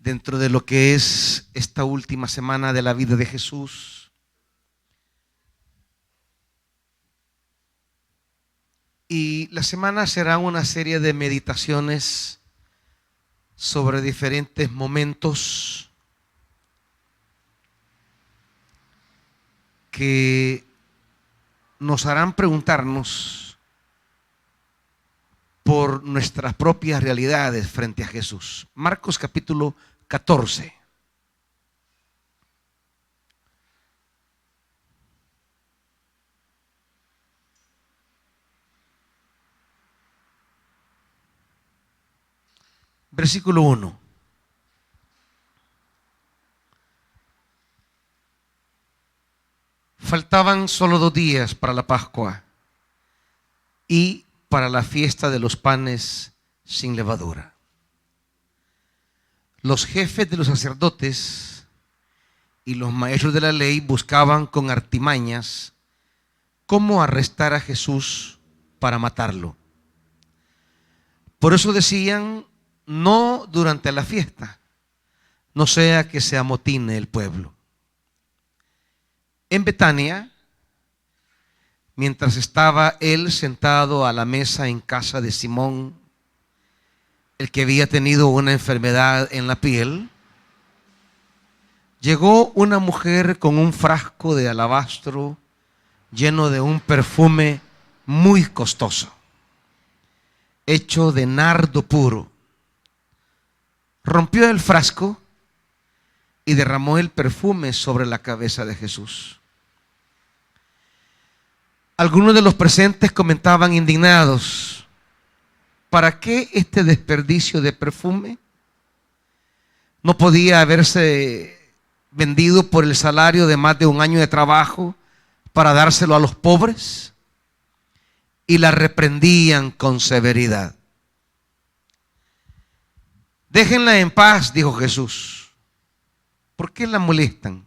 dentro de lo que es esta última semana de la vida de Jesús. Y la semana será una serie de meditaciones sobre diferentes momentos que nos harán preguntarnos por nuestras propias realidades frente a Jesús. Marcos capítulo 14. Versículo 1. Faltaban solo 2 días para la Pascua y para la fiesta de los panes sin levadura. Los jefes de los sacerdotes y los maestros de la ley buscaban con artimañas cómo arrestar a Jesús para matarlo. Por eso decían: no durante la fiesta, no sea que se amotine el pueblo. En Betania, mientras estaba él sentado a la mesa en casa de Simón, el que había tenido una enfermedad en la piel, llegó una mujer con un frasco de alabastro lleno de un perfume muy costoso, hecho de nardo puro. Rompió el frasco y derramó el perfume sobre la cabeza de Jesús. Algunos de los presentes comentaban indignados: ¿para qué este desperdicio de perfume? ¿No podía haberse vendido por el salario de más de 1 año de trabajo para dárselo a los pobres? Y la reprendían con severidad. Déjenla en paz, dijo Jesús. ¿Por qué la molestan?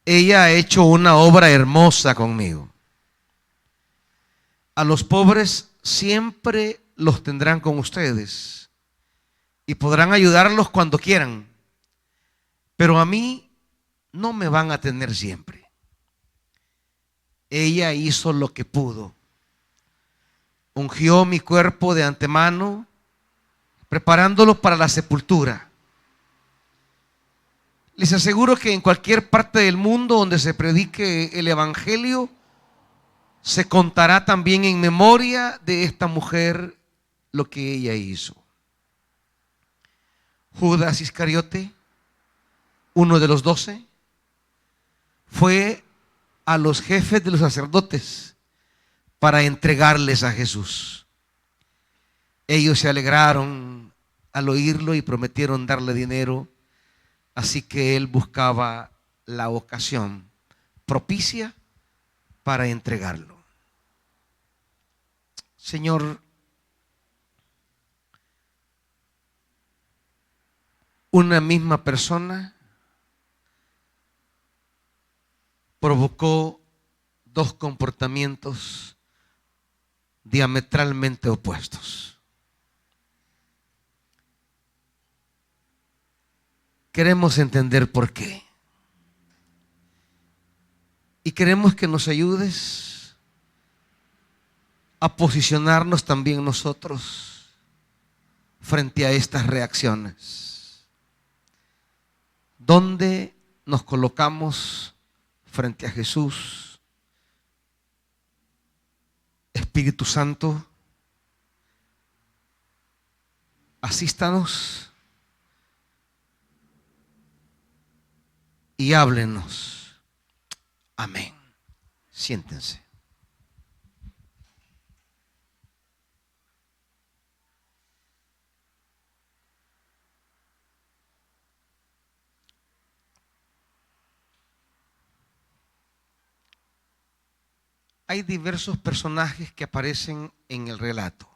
Ella ha hecho una obra hermosa conmigo. A los pobres siempre los tendrán con ustedes y podrán ayudarlos cuando quieran, pero a mí no me van a tener siempre. Ella hizo lo que pudo. Ungió mi cuerpo de antemano, preparándolo para la sepultura. Les aseguro que en cualquier parte del mundo donde se predique el evangelio, se contará también en memoria de esta mujer lo que ella hizo. Judas Iscariote, uno de los 12, fue a los jefes de los sacerdotes para entregarles a Jesús. Ellos se alegraron al oírlo y prometieron darle dinero, así que él buscaba la ocasión propicia para entregarlo. Señor, una misma persona provocó 2 comportamientos diametralmente opuestos. Queremos entender por qué. Y queremos que nos ayudes a posicionarnos también nosotros frente a estas reacciones. ¿Dónde nos colocamos frente a Jesús? Espíritu Santo, asístanos y háblenos. Amén. Siéntense. Hay diversos personajes que aparecen en el relato,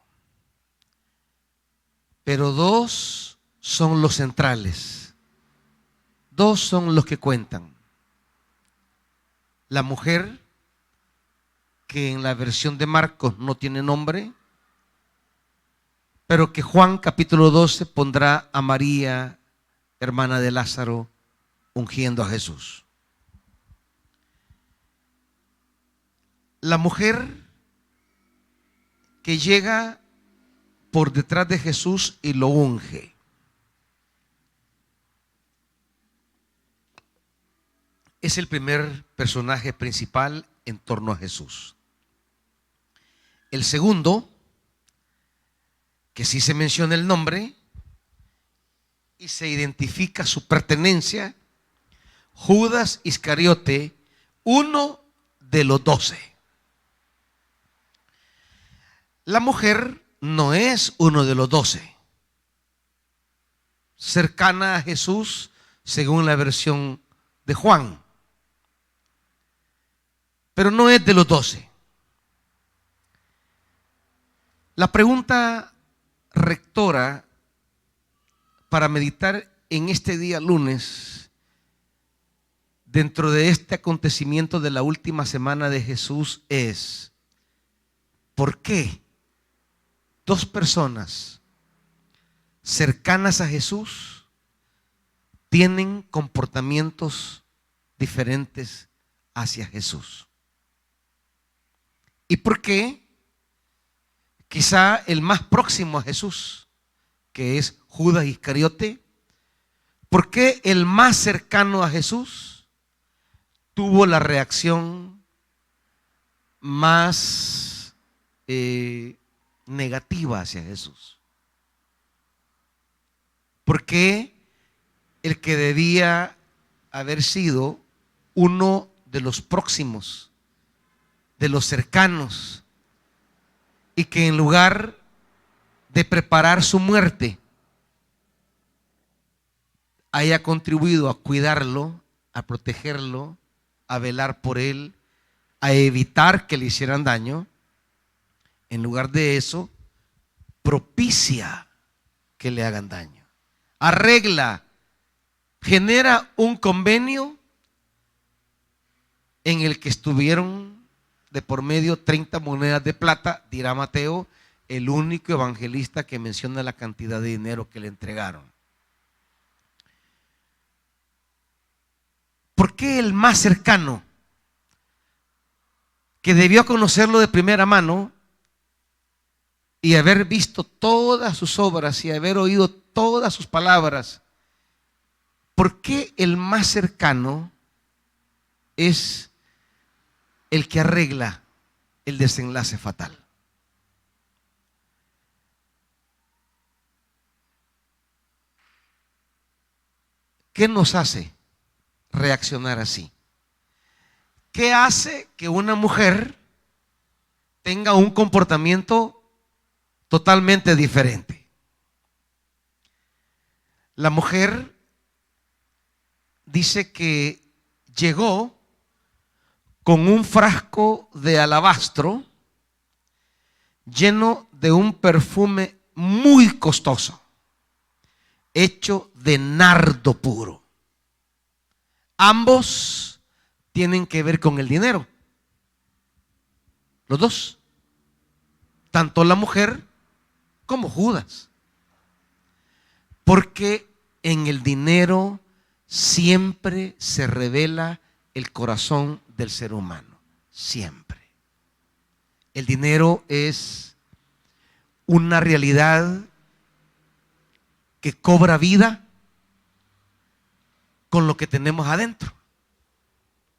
pero 2 son los centrales. 2 son los que cuentan. La mujer, que en la versión de Marcos no tiene nombre, pero que Juan capítulo 12 pondrá a María, hermana de Lázaro, ungiendo a Jesús. La mujer que llega por detrás de Jesús y lo unge. Es el primer personaje principal en torno a Jesús. El segundo, que sí se menciona el nombre y se identifica su pertenencia, Judas Iscariote, uno de los 12. La mujer no es uno de los 12, cercana a Jesús según la versión de Juan, pero no es de los 12. La pregunta rectora para meditar en este día lunes, dentro de este acontecimiento de la última semana de Jesús, es: ¿por qué dos personas cercanas a Jesús tienen comportamientos diferentes hacia Jesús? ¿Y por qué quizá el más próximo a Jesús, que es Judas Iscariote, por qué el más cercano a Jesús tuvo la reacción más negativa hacia Jesús? ¿Por qué el que debía haber sido uno de los próximos, de los cercanos, y que en lugar de preparar su muerte haya contribuido a cuidarlo, a protegerlo, a velar por él, a evitar que le hicieran daño? En lugar de eso, propicia que le hagan daño, arregla, genera un convenio en el que estuvieron de por medio 30 monedas de plata, dirá Mateo, el único evangelista que menciona la cantidad de dinero que le entregaron. ¿Por qué el más cercano, que debió conocerlo de primera mano y haber visto todas sus obras y haber oído todas sus palabras, por qué el más cercano es el que arregla el desenlace fatal? ¿Qué nos hace reaccionar así? ¿Qué hace que una mujer tenga un comportamiento totalmente diferente? La mujer dice que llegó con un frasco de alabastro lleno de un perfume muy costoso, hecho de nardo puro. Ambos tienen que ver con el dinero. Los dos. Tanto la mujer como Judas. Porque en el dinero siempre se revela el corazón del ser humano. Siempre. El dinero es una realidad que cobra vida con lo que tenemos adentro.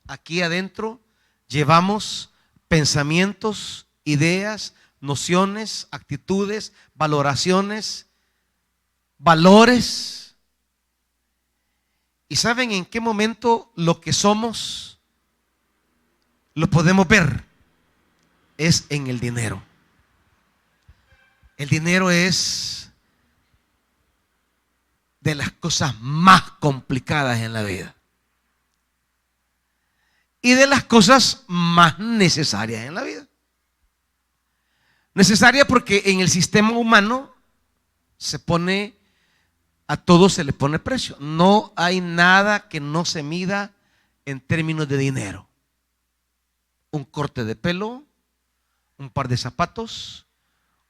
Aquí adentro llevamos pensamientos, ideas, nociones, actitudes, valoraciones, valores. ¿Y saben en qué momento lo que somos lo podemos ver? Es en el dinero. El dinero es de las cosas más complicadas en la vida y de las cosas más necesarias en la vida. Necesaria porque en el sistema humano a todo se le pone precio. No hay nada que no se mida en términos de dinero. Un corte de pelo, un par de zapatos,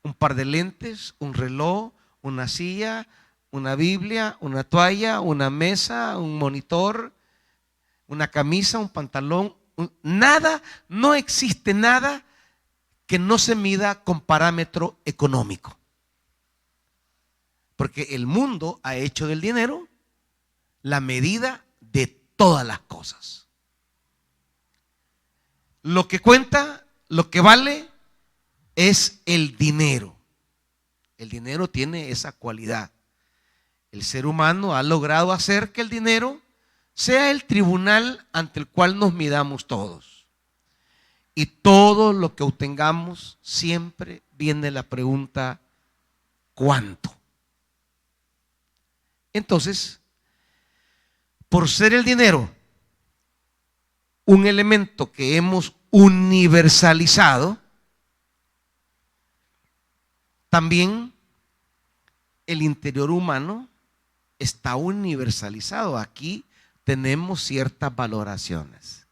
un par de lentes, un reloj, una silla, una Biblia, una toalla, una mesa, un monitor, una camisa, un pantalón. Nada, no existe nada que no se mida con parámetro económico. Porque el mundo ha hecho del dinero la medida de todas las cosas. Lo que cuenta, lo que vale es el dinero. El dinero tiene esa cualidad. El ser humano ha logrado hacer que el dinero sea el tribunal ante el cual nos midamos todos. Y todo lo que obtengamos, siempre viene la pregunta, ¿cuánto? Entonces, por ser el dinero un elemento que hemos universalizado, también el interior humano está universalizado. Aquí tenemos ciertas valoraciones.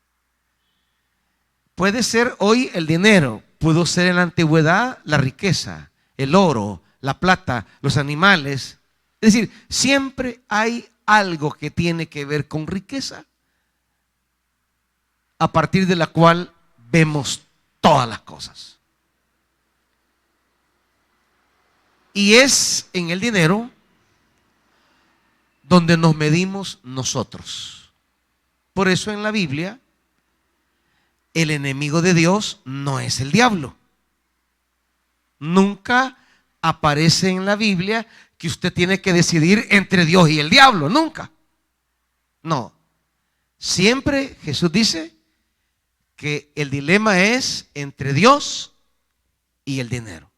Puede ser hoy el dinero, pudo ser en la antigüedad la riqueza, el oro, la plata, los animales. Es decir, siempre hay algo que tiene que ver con riqueza, a partir de la cual vemos todas las cosas. Y es en el dinero donde nos medimos nosotros. Por eso en la Biblia, el enemigo de Dios no es el diablo. Nunca aparece en la Biblia que usted tiene que decidir entre Dios y el diablo. Nunca. No. Siempre Jesús dice que el dilema es entre Dios y el dinero.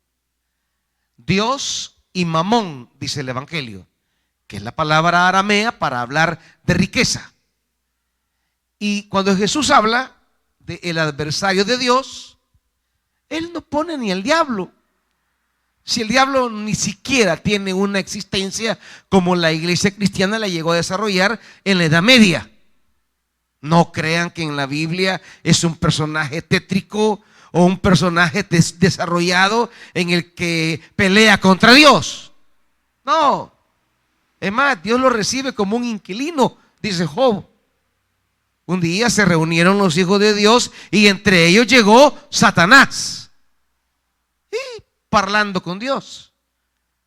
Dios y mamón, dice el Evangelio, que es la palabra aramea para hablar de riqueza. Y cuando Jesús habla del adversario de Dios, Él no pone ni el diablo. Si el diablo ni siquiera tiene una existencia como la iglesia cristiana la llegó a desarrollar en la Edad Media. No crean que en la Biblia es un personaje tétrico o un personaje desarrollado en el que pelea contra Dios. No. Es más, Dios lo recibe como un inquilino, dice Job. Un día se reunieron los hijos de Dios y entre ellos llegó Satanás. Y parlando con Dios.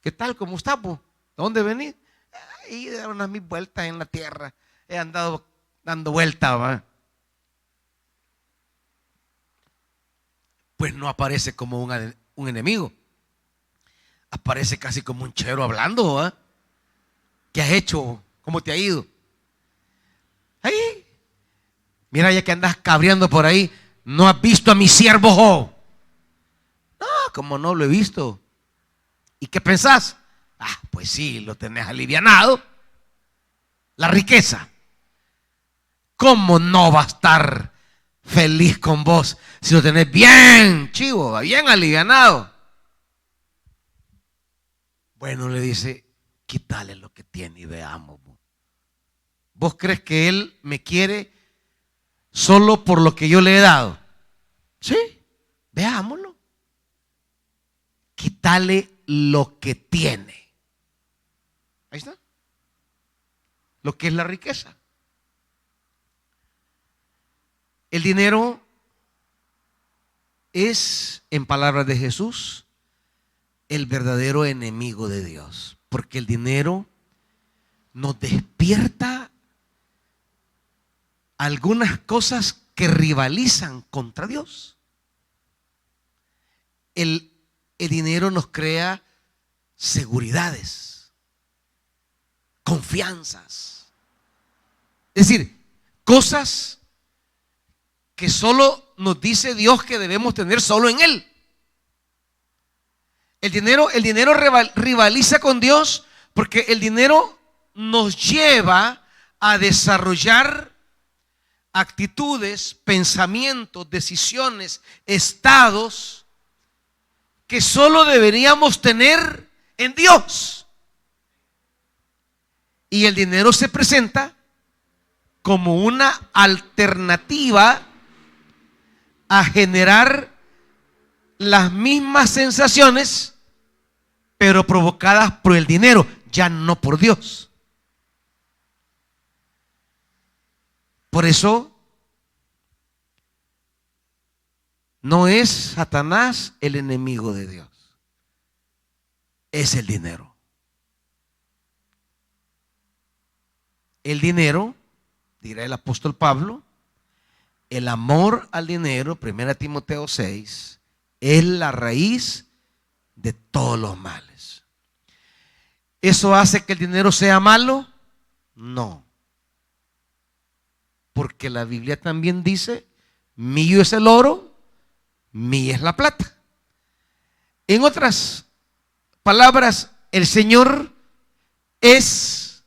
¿Qué tal? ¿Cómo está? ¿De dónde venís? Ahí de unas mil vueltas en la tierra. He andado dando vueltas, ¿va? Pues no aparece como un enemigo. Aparece casi como un chero hablando, ¿va? ¿Qué has hecho? ¿Cómo te ha ido? Ahí. Mira, ya que andas cabreando por ahí, ¿no has visto a mi siervo Job? No, como no lo he visto. ¿Y qué pensás? Pues sí, lo tenés alivianado. La riqueza. ¿Cómo no va a estar feliz con vos si lo tenés bien chivo, bien alivianado? Bueno, le dice, quítale lo que tiene y veamos. ¿Vos crees que él me quiere solo por lo que yo le he dado? Sí, veámoslo. Quítale lo que tiene. Ahí está. Lo que es la riqueza. El dinero es, en palabras de Jesús, el verdadero enemigo de Dios, porque el dinero nos despierta algunas cosas que rivalizan contra Dios. El dinero nos crea seguridades, confianzas, es decir, cosas que solo nos dice Dios que debemos tener solo en Él. El dinero rivaliza con Dios porque el dinero nos lleva a desarrollar actitudes, pensamientos, decisiones, estados que solo deberíamos tener en Dios. Y el dinero se presenta como una alternativa a generar las mismas sensaciones pero provocadas por el dinero, ya no por Dios. Por eso no es Satanás el enemigo de Dios, es el dinero. El dinero, dirá el apóstol Pablo, el amor al dinero, 1 Timoteo 6, es la raíz de todos los males. ¿Eso hace que el dinero sea malo? No. Porque la Biblia también dice, mío es el oro, mía es la plata. En otras palabras, el Señor es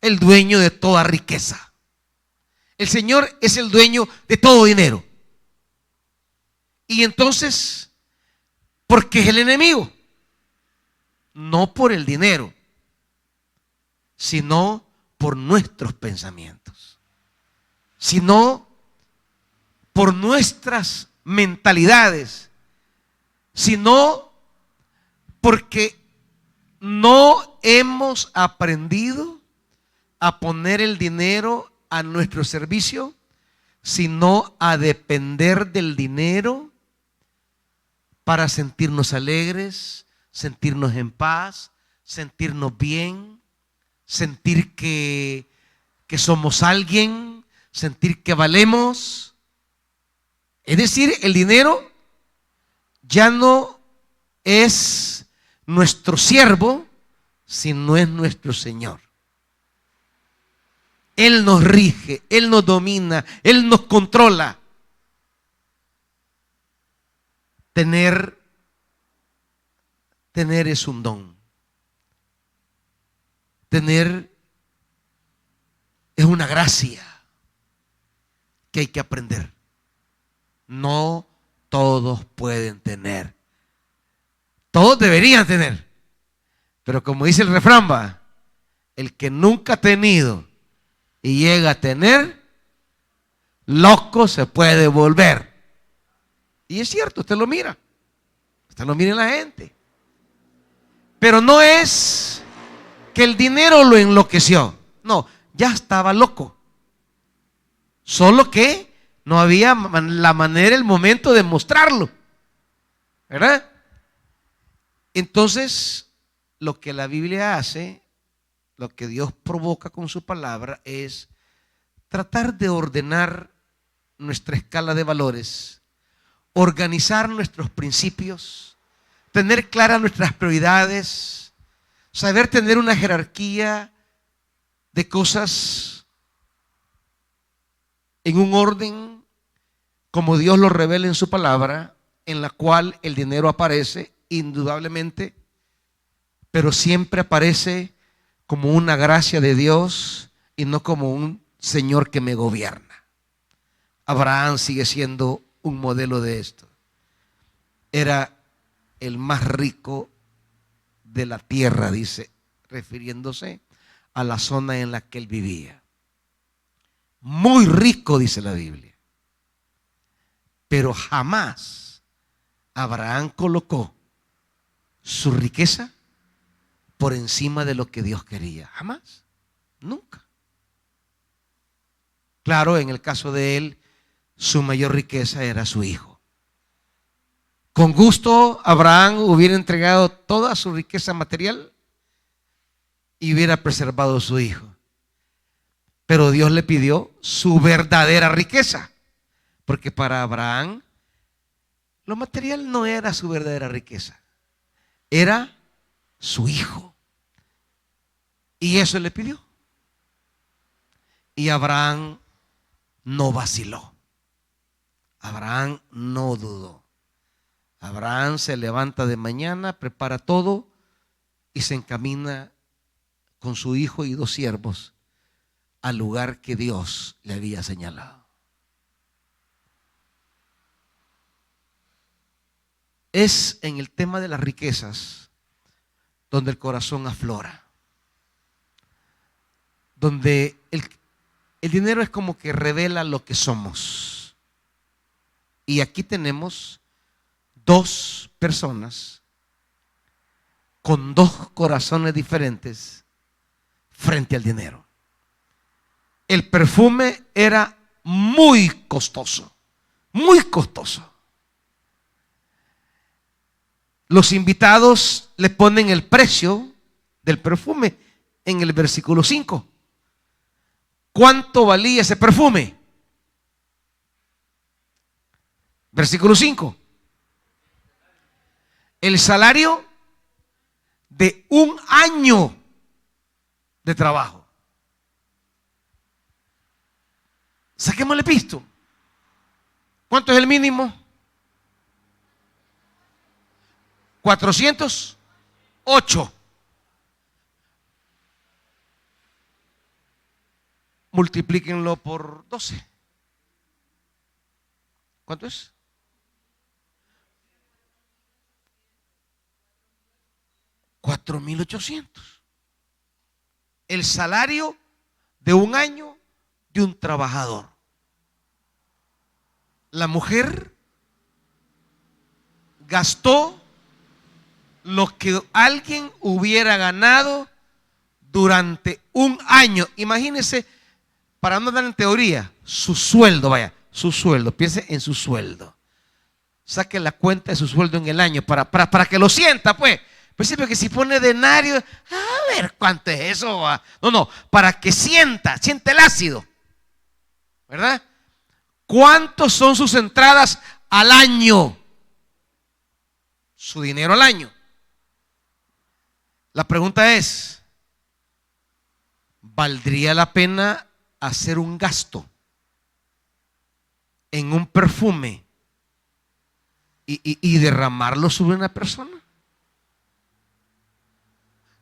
el dueño de toda riqueza. El Señor es el dueño de todo dinero. Y entonces, ¿por qué es el enemigo? No por el dinero, sino por nuestros pensamientos, sino por nuestras mentalidades, sino porque no hemos aprendido a poner el dinero a nuestro servicio, sino a depender del dinero para sentirnos alegres, sentirnos en paz, sentirnos bien, sentir que somos alguien, sentir que valemos. Es decir, el dinero ya no es nuestro siervo, sino es nuestro Señor. Él nos rige, Él nos domina, Él nos controla. Tener es un don. Tener es una gracia que hay que aprender. No todos pueden tener. Todos deberían tener. Pero como dice el refrán, el que nunca ha tenido y llega a tener, loco se puede volver. Y es cierto, usted lo mira en la gente. Pero no es que el dinero lo enloqueció. No, ya estaba loco. Solo que no había la manera, el momento de mostrarlo, ¿verdad? Entonces, lo que la Biblia hace, lo que Dios provoca con su palabra, es tratar de ordenar nuestra escala de valores, organizar nuestros principios, tener claras nuestras prioridades, saber tener una jerarquía de cosas en un orden como Dios lo revela en su palabra, en la cual el dinero aparece indudablemente, pero siempre aparece como una gracia de Dios y no como un Señor que me gobierna. Abraham sigue siendo un modelo de esto. Era el más rico de la tierra, dice, refiriéndose a la zona en la que él vivía. Muy rico, dice la Biblia. Pero jamás Abraham colocó su riqueza por encima de lo que Dios quería. Jamás. Nunca. Claro, en el caso de él, su mayor riqueza era su hijo. Con gusto, Abraham hubiera entregado toda su riqueza material y hubiera preservado a su hijo. Pero Dios le pidió su verdadera riqueza, porque para Abraham lo material no era su verdadera riqueza, era su hijo. Y eso le pidió. Y Abraham no vaciló. Abraham no dudó. Abraham se levanta de mañana, prepara todo y se encamina con su hijo y 2 siervos al lugar que Dios le había señalado. Es en el tema de las riquezas donde el corazón aflora, donde el dinero es como que revela lo que somos. Y aquí tenemos 2 personas con dos corazones diferentes frente al dinero. El perfume era muy costoso, muy costoso. Los invitados le ponen el precio del perfume en el versículo 5. ¿Cuánto valía ese perfume? Versículo 5. El salario de un año de trabajo. Saquémosle pisto. ¿Cuánto es el mínimo? 408. Multiplíquenlo por 12. ¿Cuánto es? 4,800. El salario de un año de un trabajador. La mujer gastó lo que alguien hubiera ganado durante un año. Imagínense, para no dar en teoría, su sueldo, vaya, su sueldo, piense en su sueldo. Saque la cuenta de su sueldo en el año para que lo sienta, pues. Pues sí, porque si pone denario, a ver cuánto es eso. No, para que siente el ácido, ¿verdad? ¿Cuántos son sus entradas al año? Su dinero al año. La pregunta es, ¿valdría la pena hacer un gasto en un perfume y derramarlo sobre una persona?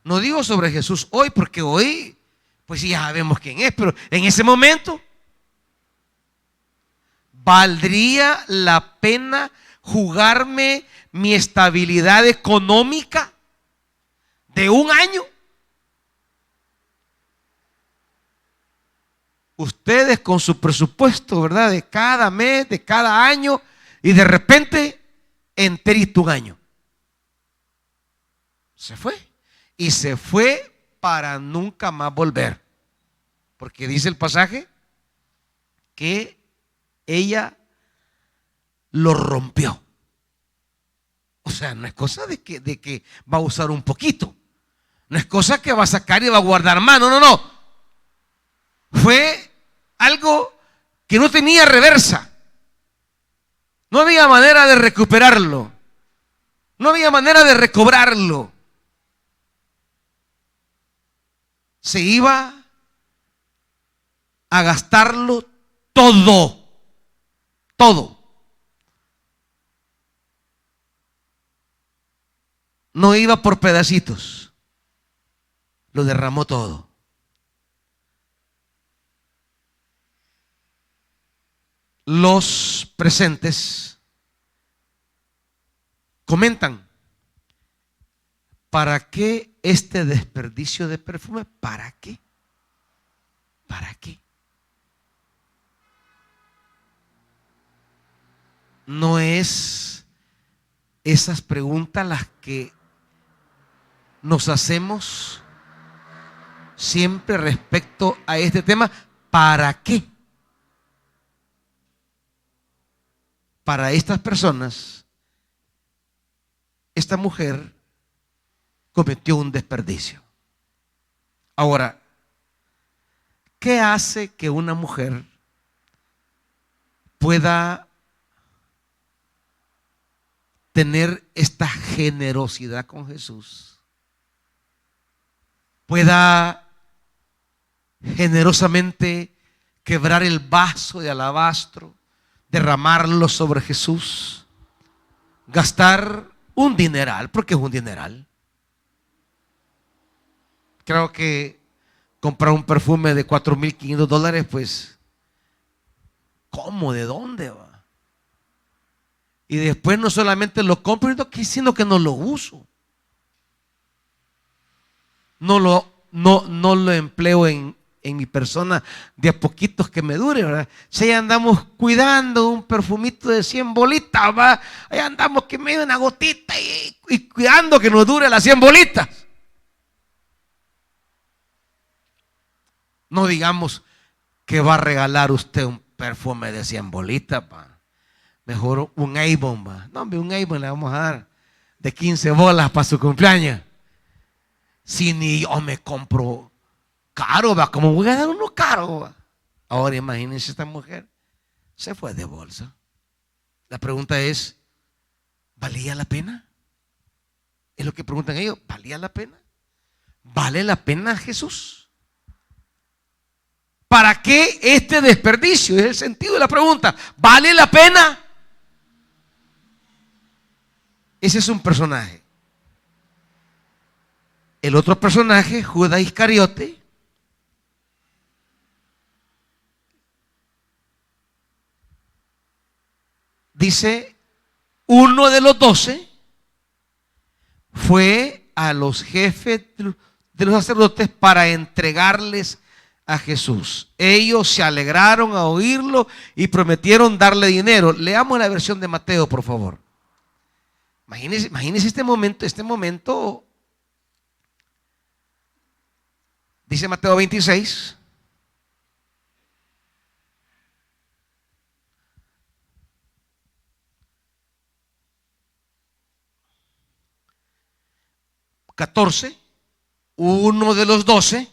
No digo sobre Jesús hoy, porque hoy pues ya sabemos quién es, pero en ese momento, ¿valdría la pena jugarme mi estabilidad económica de un año? Ustedes con su presupuesto, ¿verdad? De cada mes, de cada año, y de repente enterito un año. Se fue. Y se fue para nunca más volver. Porque dice el pasaje que ella lo rompió. O sea, no es cosa de que va a usar un poquito. No es cosa que va a sacar y va a guardar más. No. Fue algo que no tenía reversa. No había manera de recuperarlo. No había manera de recobrarlo. Se iba a gastarlo todo. No iba por pedacitos. Lo derramó todo. Los presentes comentan: ¿para qué este desperdicio de perfume? ¿Para qué? ¿Para qué? No es esas preguntas las que nos hacemos siempre respecto a este tema. ¿Para qué? Para estas personas, esta mujer cometió un desperdicio. Ahora, ¿qué hace que una mujer pueda tener esta generosidad con Jesús? Pueda generosamente quebrar el vaso de alabastro, derramarlo sobre Jesús, gastar un dineral, porque es un dineral. Creo que comprar un perfume de $4,500, pues, ¿cómo? ¿De dónde va? Y después no solamente lo compro, sino que no lo uso. No lo empleo en en mi persona de a poquitos que me dure, ¿verdad? Si ahí andamos cuidando un perfumito de 100 bolitas, ¿va? Ahí andamos que me dé una gotita y cuidando que nos dure las 100 bolitas. No digamos que va a regalar usted un perfume de 100 bolitas, ¿va? Mejor un Avon, ¿va? No, hombre, un Avon le vamos a dar de 15 bolas para su cumpleaños. Si ni yo me compro caro, ¿va? ¿Cómo voy a dar uno caro, va? Ahora imagínense, esta mujer se fue de bolsa. La pregunta es, ¿valía la pena? Es lo que preguntan ellos, ¿valía la pena? ¿Vale la pena Jesús? ¿Para qué este desperdicio? Es el sentido de la pregunta. ¿Vale la pena? Ese es un personaje. El otro personaje, Judas Iscariote, dice, uno de los 12 fue a los jefes de los sacerdotes para entregarles a Jesús. Ellos se alegraron a oírlo y prometieron darle dinero. Leamos la versión de Mateo, por favor. Imagínense este momento. Dice Mateo 26. Uno de los 12,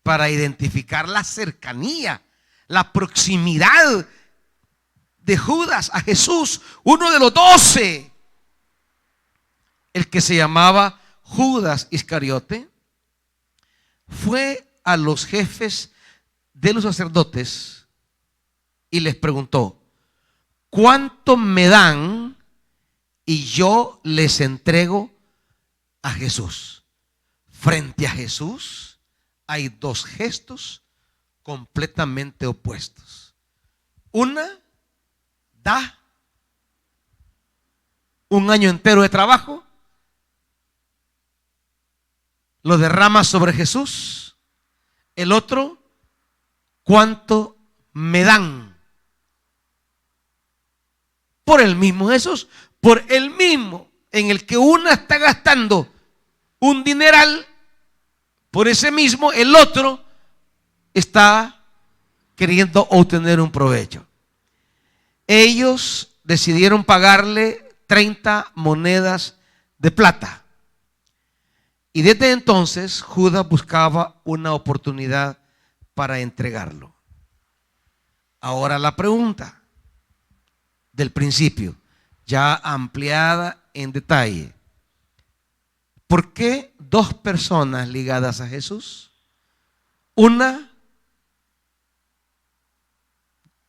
para identificar la cercanía, la proximidad de Judas a Jesús, uno de los 12, el que se llamaba Judas Iscariote, fue a los jefes de los sacerdotes y les preguntó, ¿cuánto me dan y yo les entrego a Jesús? Frente a Jesús hay dos gestos completamente opuestos. Una, da un año entero de trabajo, lo derrama sobre Jesús. El otro, ¿cuánto me dan? Por el mismo Jesús, por el mismo en el que una está gastando un dineral, por ese mismo el otro está queriendo obtener un provecho. Ellos decidieron pagarle 30 monedas de plata. Y desde entonces Judas buscaba una oportunidad para entregarlo. Ahora la pregunta del principio, ya ampliada en detalle. ¿Por qué dos personas ligadas a Jesús? Una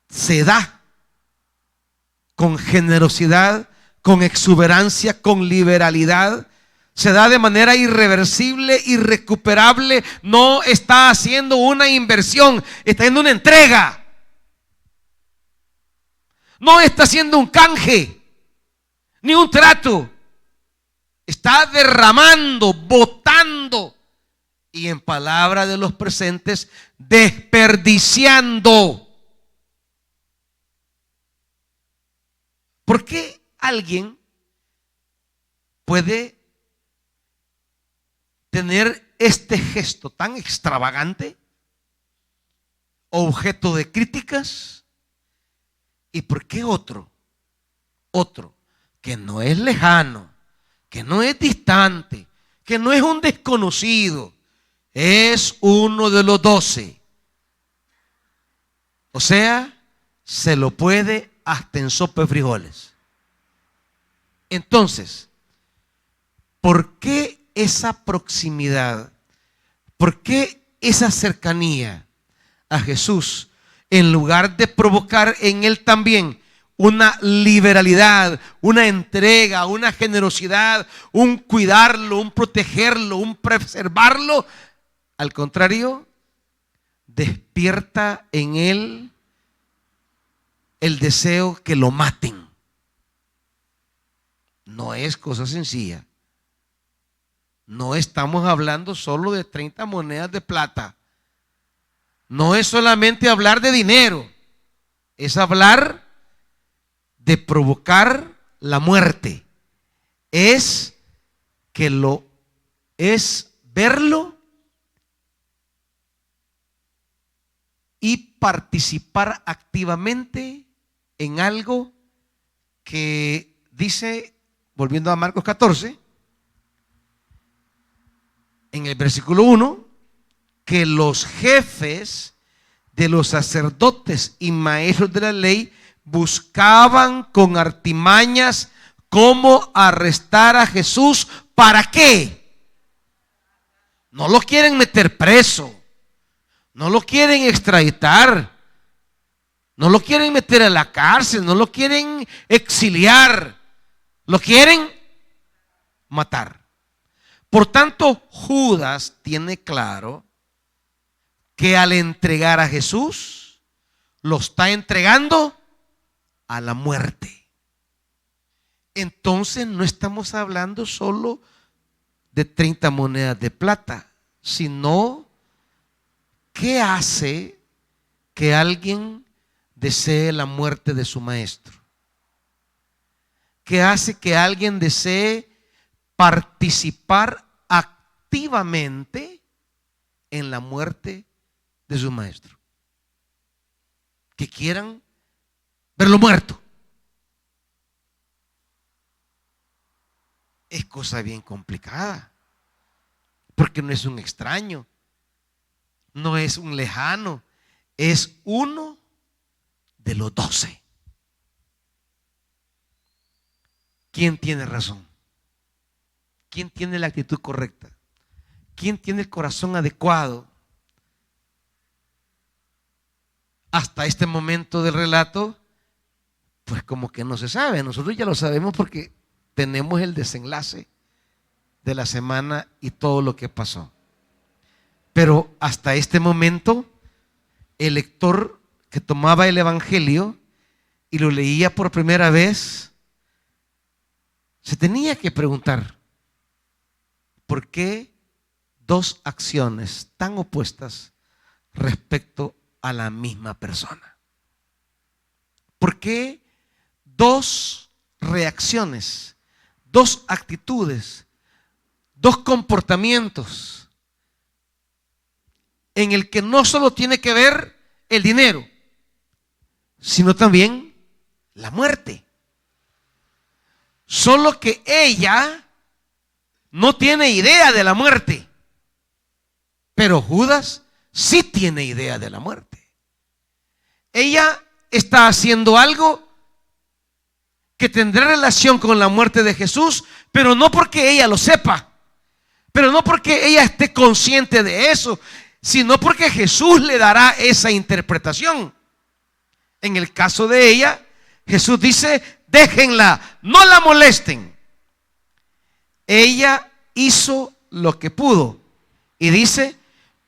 se da con generosidad, con exuberancia, con liberalidad. Se da de manera irreversible, irrecuperable. No está haciendo una inversión, está haciendo una entrega. No está haciendo un canje, ni un trato. Está derramando, botando y, en palabra de los presentes, desperdiciando. ¿Por qué alguien puede tener este gesto tan extravagante, objeto de críticas? ¿Y por qué otro que no es lejano, que no es distante, que no es un desconocido, es uno de los 12? O sea, se lo puede hasta en sopa de frijoles. Entonces, ¿por qué esa proximidad? ¿Por qué esa cercanía a Jesús, en lugar de provocar en él también una liberalidad, una entrega, una generosidad, un cuidarlo, un protegerlo, un preservarlo? Al contrario, despierta en él el deseo que lo maten. No es cosa sencilla. No estamos hablando solo de 30 monedas de plata. no es solamente hablar de dinero, es hablar de provocar la muerte. Es verlo y participar activamente en algo que dice, volviendo a Marcos 14, en el versículo 1, que los jefes de los sacerdotes y maestros de la ley buscaban con artimañas cómo arrestar a Jesús. ¿Para qué? No lo quieren meter preso, no lo quieren extraditar, no lo quieren meter a la cárcel, no lo quieren exiliar, lo quieren matar. Por tanto, Judas tiene claro que al entregar a Jesús, lo está entregando a la muerte. Entonces no estamos hablando solo de 30 monedas de plata, sino ¿qué hace que alguien desee la muerte de su maestro? ¿Qué hace que alguien desee participar activamente en la muerte de su maestro? Que quieran verlo muerto. Es cosa bien complicada, porque no es un extraño, no es un lejano, es uno de los 12. ¿Quién tiene razón? ¿Quién tiene la actitud correcta? ¿Quién tiene el corazón adecuado? Hasta este momento del relato, pues como que no se sabe. Nosotros ya lo sabemos porque tenemos el desenlace de la semana y todo lo que pasó. Pero hasta este momento, el lector que tomaba el evangelio y lo leía por primera vez, se tenía que preguntar, ¿por qué dos acciones tan opuestas respecto a la misma persona? ¿Por qué dos reacciones, dos actitudes, dos comportamientos en el que no solo tiene que ver el dinero, sino también la muerte? Solo que ella no tiene idea de la muerte, pero Judas sí tiene idea de la muerte. Ella está haciendo algo que tendrá relación con la muerte de Jesús, pero no porque ella lo sepa, pero no porque ella esté consciente de eso, sino porque Jesús le dará esa interpretación. En el caso de ella, Jesús dice: déjenla, no la molesten. Ella hizo lo que pudo y dice: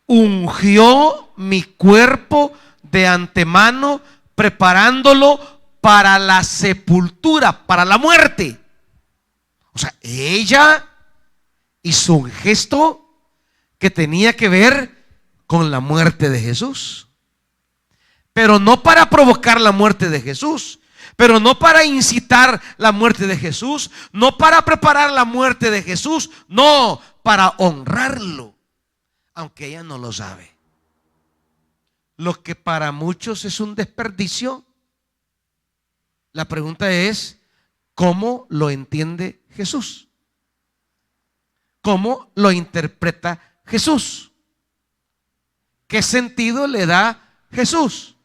ungió mi cuerpo de antemano, preparándolo para la sepultura, para la muerte. O sea, ella hizo un gesto que tenía que ver con la muerte de Jesús, pero no para provocar la muerte de Jesús, pero no para incitar la muerte de Jesús, no para preparar la muerte de Jesús, no, para honrarlo, aunque ella no lo sabe. Lo que para muchos es un desperdicio, la pregunta es: ¿cómo lo entiende Jesús? ¿Cómo lo interpreta Jesús? ¿Qué sentido le da Jesús?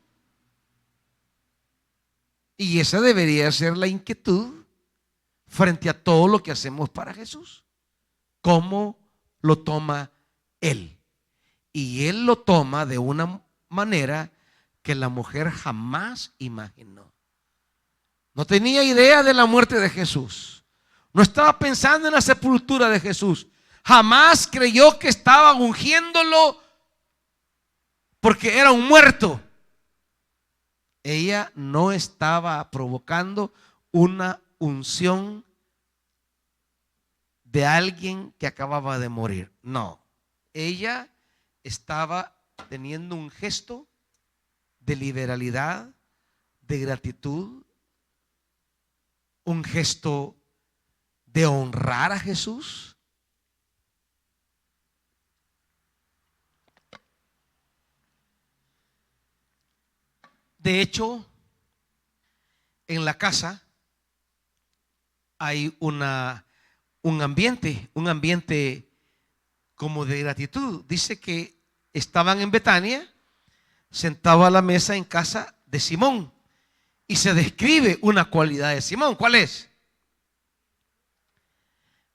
Y esa debería ser la inquietud frente a todo lo que hacemos para Jesús. ¿Cómo lo toma Él? Y Él lo toma de una manera que la mujer jamás imaginó. No tenía idea de la muerte de Jesús. No estaba pensando en la sepultura de Jesús. Jamás creyó que estaban ungiéndolo porque era un muerto. Ella no estaba provocando una unción de alguien que acababa de morir. No, ella estaba teniendo un gesto de liberalidad, de gratitud, un gesto de honrar a Jesús. De hecho, en la casa hay un ambiente como de gratitud. Dice que estaban en Betania, sentados a la mesa en casa de Simón, y se describe una cualidad de Simón. ¿Cuál es?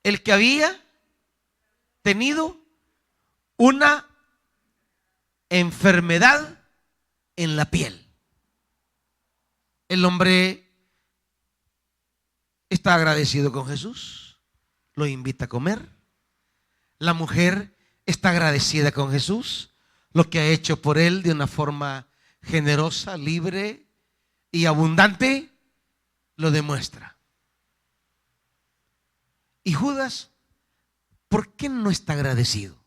El que había tenido una enfermedad en la piel. El hombre está agradecido con Jesús, lo invita a comer. La mujer está agradecida con Jesús, lo que ha hecho por él de una forma generosa, libre y abundante, lo demuestra. Y Judas, ¿por qué no está agradecido?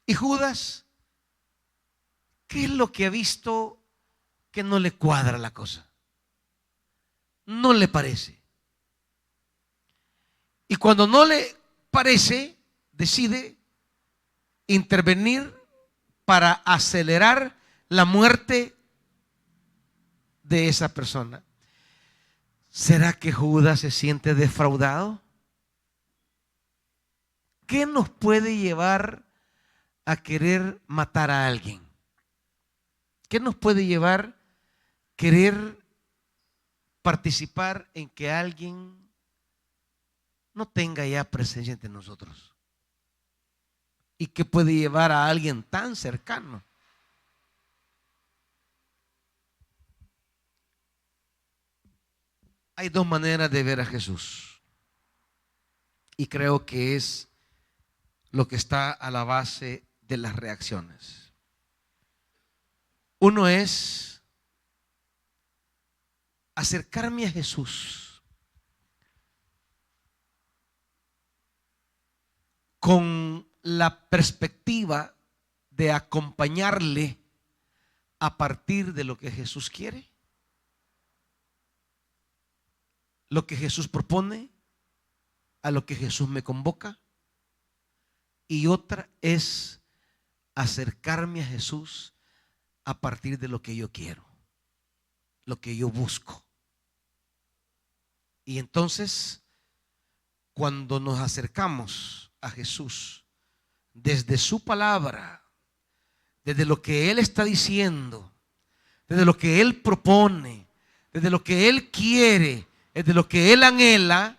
Y Judas, ¿qué es lo que ha visto que no le cuadra la cosa? No le parece. Y cuando no le parece, decide intervenir para acelerar la muerte de esa persona. ¿Será que Judas se siente defraudado? ¿Qué nos puede llevar a querer matar a alguien? ¿Qué nos puede llevar a querer participar en que alguien no tenga ya presencia entre nosotros? ¿Y qué puede llevar a alguien tan cercano? Hay dos maneras de ver a Jesús, y creo que es lo que está a la base de las reacciones. Uno es acercarme a Jesús con la perspectiva de acompañarle a partir de lo que Jesús quiere, lo que Jesús propone, a lo que Jesús me convoca. Y otra es acercarme a Jesús a partir de lo que yo quiero, lo que yo busco. Y entonces, cuando nos acercamos a Jesús desde su palabra, desde lo que Él está diciendo, desde lo que Él propone, desde lo que Él quiere, desde lo que Él anhela,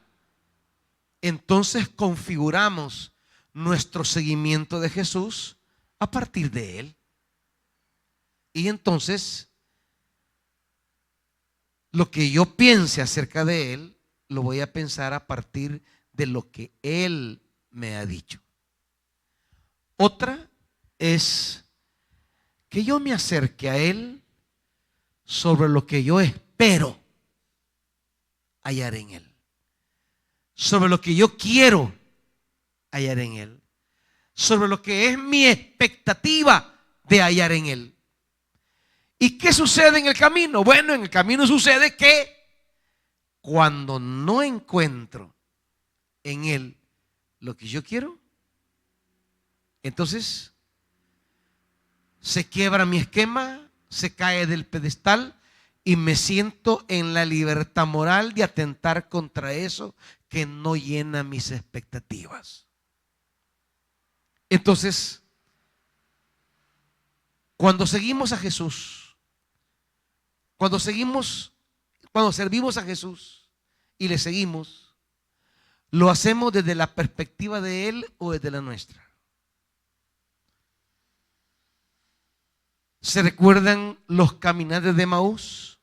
entonces configuramos nuestro seguimiento de Jesús a partir de Él. Y entonces, lo que yo piense acerca de Él, lo voy a pensar a partir de lo que Él me ha dicho. Otra es que yo me acerque a Él sobre lo que yo espero hallar en Él, sobre lo que yo quiero hallar en Él, sobre lo que es mi expectativa de hallar en Él. ¿Y qué sucede en el camino? Bueno, en el camino sucede que cuando no encuentro en Él lo que yo quiero, entonces se quiebra mi esquema, se cae del pedestal y me siento en la libertad moral de atentar contra eso que no llena mis expectativas. Entonces, cuando seguimos a Jesús, cuando servimos a Jesús y le seguimos, ¿lo hacemos desde la perspectiva de Él o desde la nuestra? ¿Se recuerdan los caminantes de Maús?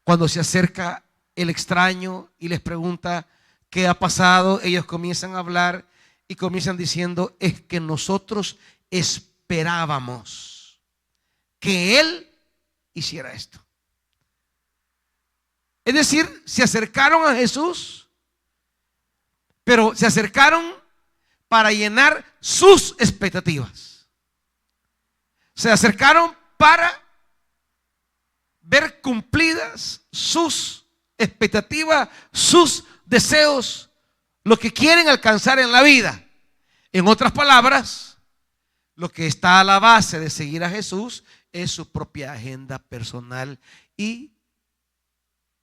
Cuando se acerca el extraño y les pregunta qué ha pasado, ellos comienzan a hablar y comienzan diciendo: es que nosotros esperábamos que Él hiciera esto. Es decir, se acercaron a Jesús, pero se acercaron para llenar sus expectativas. Se acercaron para ver cumplidas sus expectativas, sus deseos, lo que quieren alcanzar en la vida. En otras palabras, lo que está a la base de seguir a Jesús es su propia agenda personal y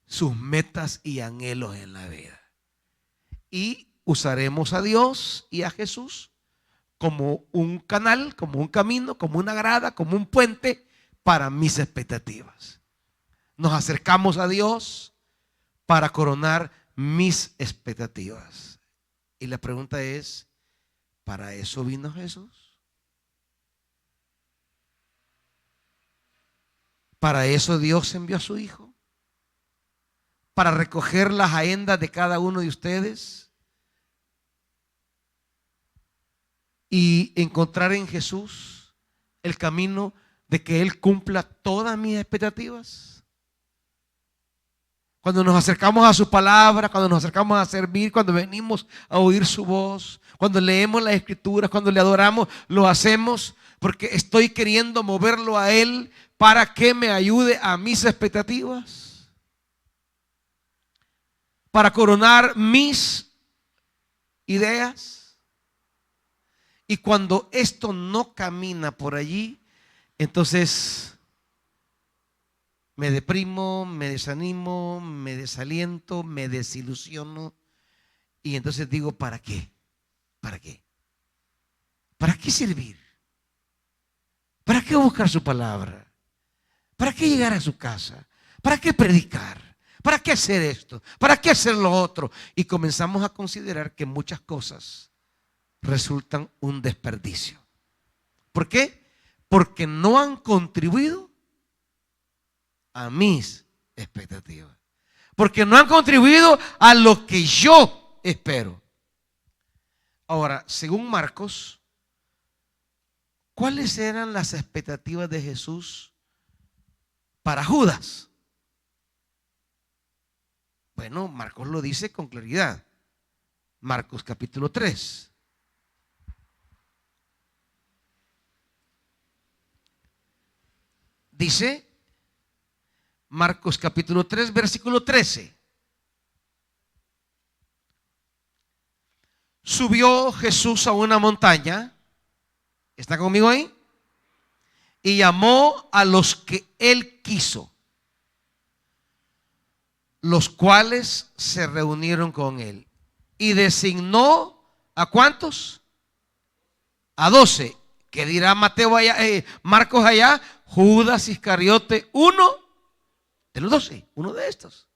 sus metas y anhelos en la vida. Y usaremos a Dios y a Jesús como un canal, como un camino, como una grada, como un puente para mis expectativas. Nos acercamos a Dios para coronar mis expectativas. Y la pregunta es, ¿para eso vino Jesús? ¿Para eso Dios envió a su Hijo? ¿Para recoger las agendas de cada uno de ustedes y encontrar en Jesús el camino de que Él cumpla todas mis expectativas? Cuando nos acercamos a su palabra, cuando nos acercamos a servir, cuando venimos a oír su voz, cuando leemos las escrituras, cuando le adoramos, lo hacemos porque estoy queriendo moverlo a Él para que me ayude a mis expectativas, para coronar mis ideas. Y cuando esto no camina por allí, entonces me deprimo, me desanimo, me desaliento, me desilusiono. Y entonces digo, ¿para qué? ¿Para qué? ¿Para qué servir? ¿Para qué buscar su palabra? ¿Para qué llegar a su casa? ¿Para qué predicar? ¿Para qué hacer esto? ¿Para qué hacer lo otro? Y comenzamos a considerar que muchas cosas resultan un desperdicio. ¿Por qué? Porque no han contribuido a mis expectativas. Porque no han contribuido a lo que yo espero. Ahora, según Marcos, ¿cuáles eran las expectativas de Jesús para Judas? Bueno, Marcos lo dice con claridad. Marcos capítulo 3. Dice Marcos capítulo 3, versículo 13. Subió Jesús a una montaña. ¿Está conmigo ahí? Y llamó a los que él quiso, los cuales se reunieron con él. Y designó ¿a cuántos? A 12. ¿Qué dirá Mateo allá, Marcos allá? Judas Iscariote, uno de los 12, uno de estos.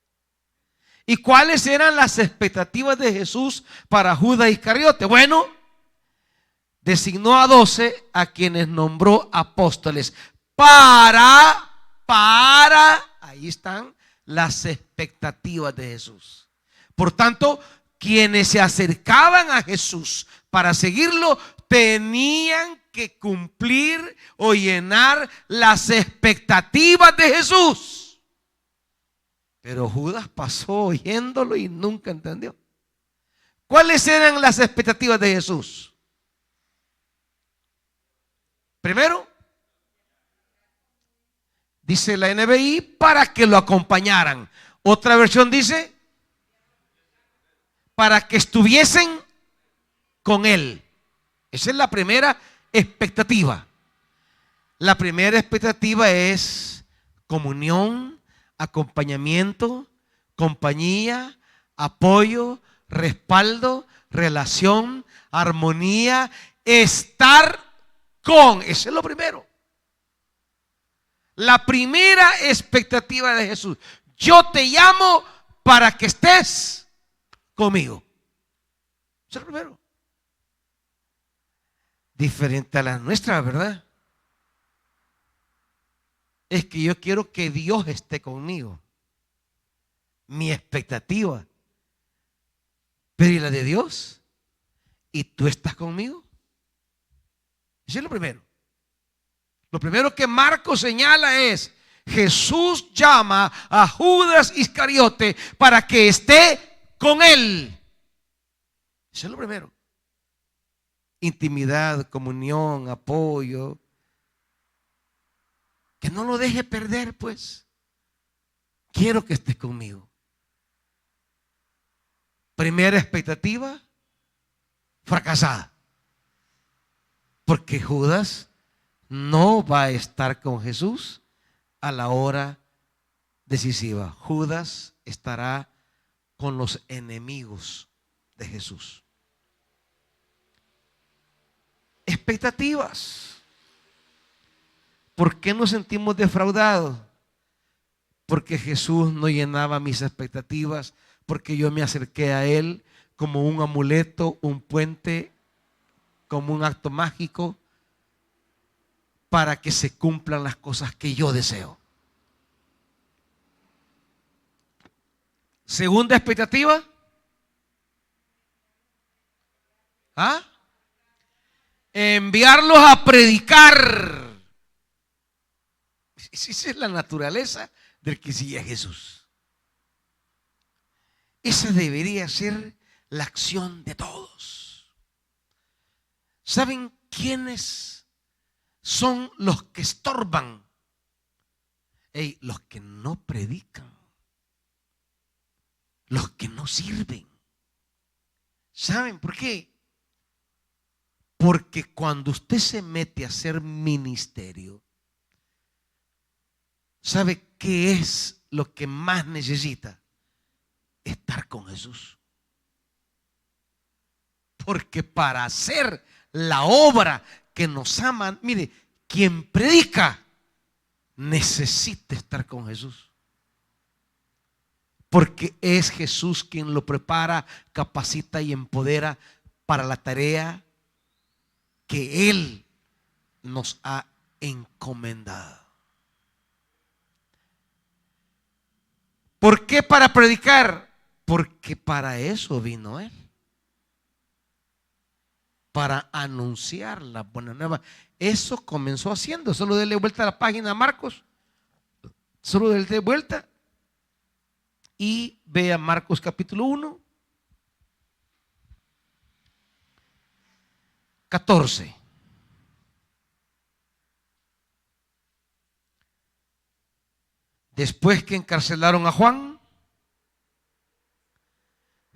¿Y cuáles eran las expectativas de Jesús para Judas Iscariote? Bueno, designó a 12 a quienes nombró apóstoles ahí están las expectativas de Jesús. Por tanto, quienes se acercaban a Jesús para seguirlo tenían que cumplir o llenar las expectativas de Jesús. Pero Judas pasó oyéndolo y nunca entendió. ¿Cuáles eran las expectativas de Jesús? Primero, dice la NBI, para que lo acompañaran. Otra versión dice, para que estuviesen con él. Esa es la primera expectativa. La primera expectativa es comunión, acompañamiento, compañía, apoyo, respaldo, relación, armonía, estar con. Eso es lo primero. La primera expectativa de Jesús. Yo te llamo para que estés conmigo. Eso es lo primero. Diferente a la nuestra, ¿verdad? Es que yo quiero que Dios esté conmigo. Mi expectativa. Pero ¿y la de Dios? ¿Y tú estás conmigo? Eso es lo primero. Lo primero que Marcos señala es: Jesús llama a Judas Iscariote para que esté con él. Eso es lo primero. intimidad, comunión, apoyo. Que no lo deje perder, pues. Quiero que estés conmigo. Primera expectativa, fracasada. Porque Judas no va a estar con Jesús a la hora decisiva. Judas estará con los enemigos de Jesús. Expectativas. ¿Por qué nos sentimos defraudados? Porque Jesús no llenaba mis expectativas, porque yo me acerqué a Él como un amuleto, un puente, como un acto mágico para que se cumplan las cosas que yo deseo. Segunda expectativa. Enviarlos a predicar. Esa es la naturaleza del que sigue a Jesús. Esa debería ser la acción de todos. ¿Saben quiénes son los que estorban? Los que no predican, los que no sirven. ¿Saben por qué? Porque cuando usted se mete a hacer ministerio, ¿sabe qué es lo que más necesita? Estar con Jesús. Porque para hacer la obra que nos aman, mire, quien predica necesita estar con Jesús. Porque es Jesús quien lo prepara, capacita y empodera para la tarea que Él nos ha encomendado. ¿Por qué para predicar? Porque para eso vino Él. Para anunciar la buena nueva. Eso comenzó haciendo. Solo denle vuelta a la página, Marcos. Solo denle vuelta. Y vea Marcos capítulo 1. 14. Después que encarcelaron a Juan,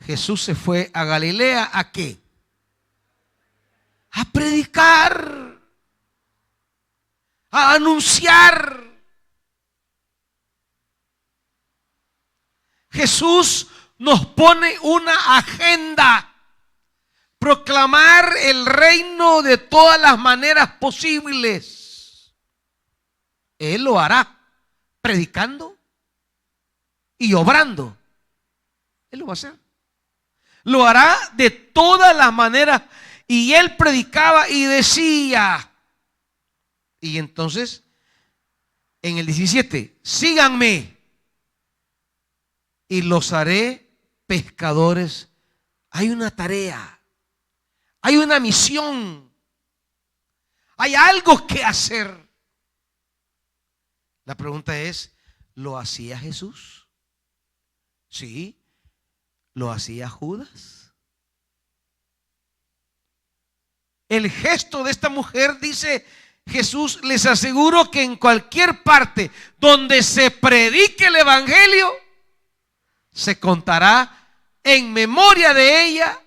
Jesús se fue a Galilea. ¿A qué? A predicar, a anunciar. Jesús nos pone una agenda. Proclamar el reino de todas las maneras posibles. Él lo hará predicando y obrando. Él lo va a hacer. Lo hará de todas las maneras. Y Él predicaba y decía. Y entonces, en el 17, síganme y los haré pescadores. Hay una tarea. Hay una misión. Hay algo que hacer. La pregunta es, ¿lo hacía Jesús? Sí. ¿Lo hacía Judas? El gesto de esta mujer, dice Jesús, les aseguro que en cualquier parte donde se predique el evangelio, se contará en memoria de ella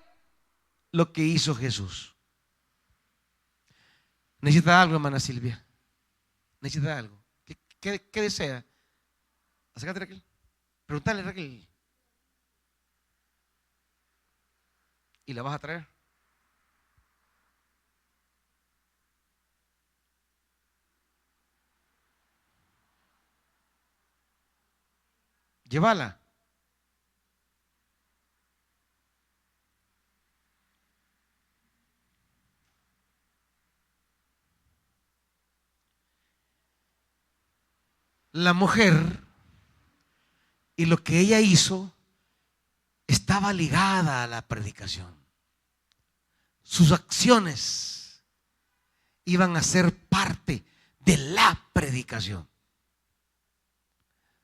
lo que hizo Jesús. ¿Necesita algo, hermana Silvia? ¿Necesita algo? ¿Qué desea? Acércate, Raquel. Pregúntale, Raquel. ¿Y la vas a traer? Llévala. La mujer y lo que ella hizo estaba ligada a la predicación. Sus acciones iban a ser parte de la predicación.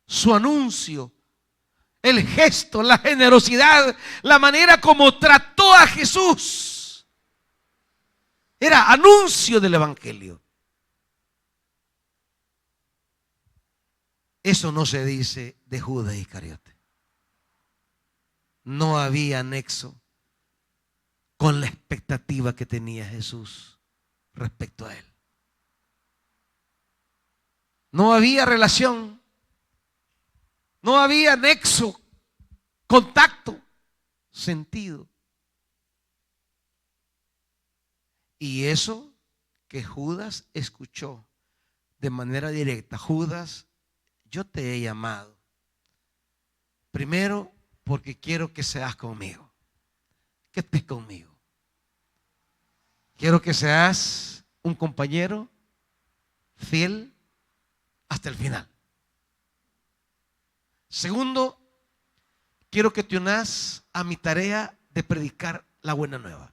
Su anuncio, el gesto, la generosidad, la manera como trató a Jesús Era anuncio del evangelio. Eso no se dice de Judas Iscariote. No había nexo con la expectativa que tenía Jesús respecto a él. No había relación, no había nexo, contacto, sentido. Y eso que Judas escuchó de manera directa: Judas, yo te he llamado primero porque quiero que seas conmigo, que estés conmigo. Quiero que seas un compañero fiel hasta el final. Segundo, quiero que te unas a mi tarea de predicar la buena nueva.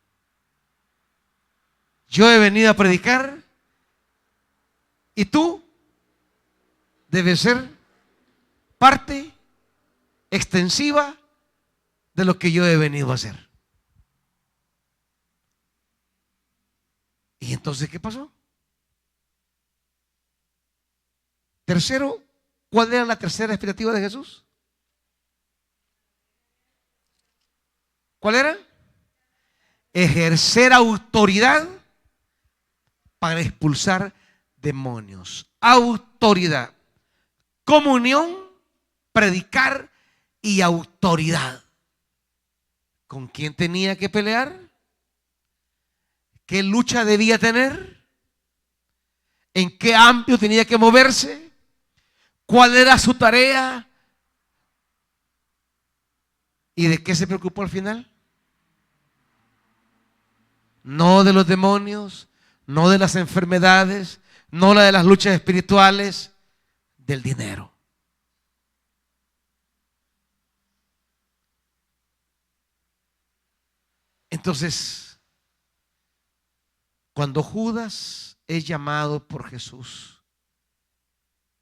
Yo he venido a predicar y tú debes ser parte extensiva de lo que yo he venido a hacer. ¿Y entonces qué pasó? Tercero, ¿cuál era la tercera expectativa de Jesús? ¿Cuál era? Ejercer autoridad para expulsar demonios. Autoridad, comunión, predicar y autoridad. ¿Con quién tenía que pelear? ¿Qué lucha debía tener? ¿En qué ámbito tenía que moverse? ¿Cuál era su tarea? ¿Y de qué se preocupó al final? No de los demonios, no de las enfermedades, no la de las luchas espirituales, del dinero. Entonces, cuando Judas es llamado por Jesús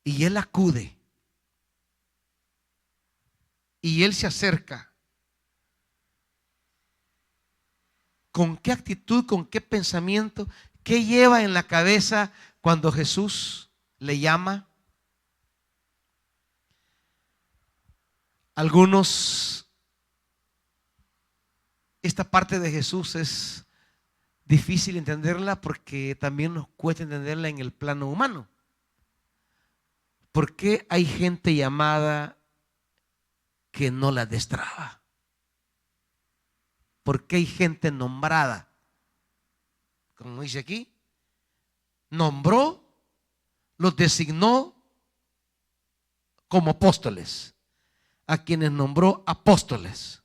y él acude y él se acerca, ¿con qué actitud, con qué pensamiento, qué lleva en la cabeza cuando Jesús le llama? Algunos, esta parte de Jesús es difícil entenderla porque también nos cuesta entenderla en el plano humano. ¿Por qué hay gente llamada que no la destraba? ¿Por qué hay gente nombrada? Como dice aquí, nombró, los designó como apóstoles, a quienes nombró apóstoles.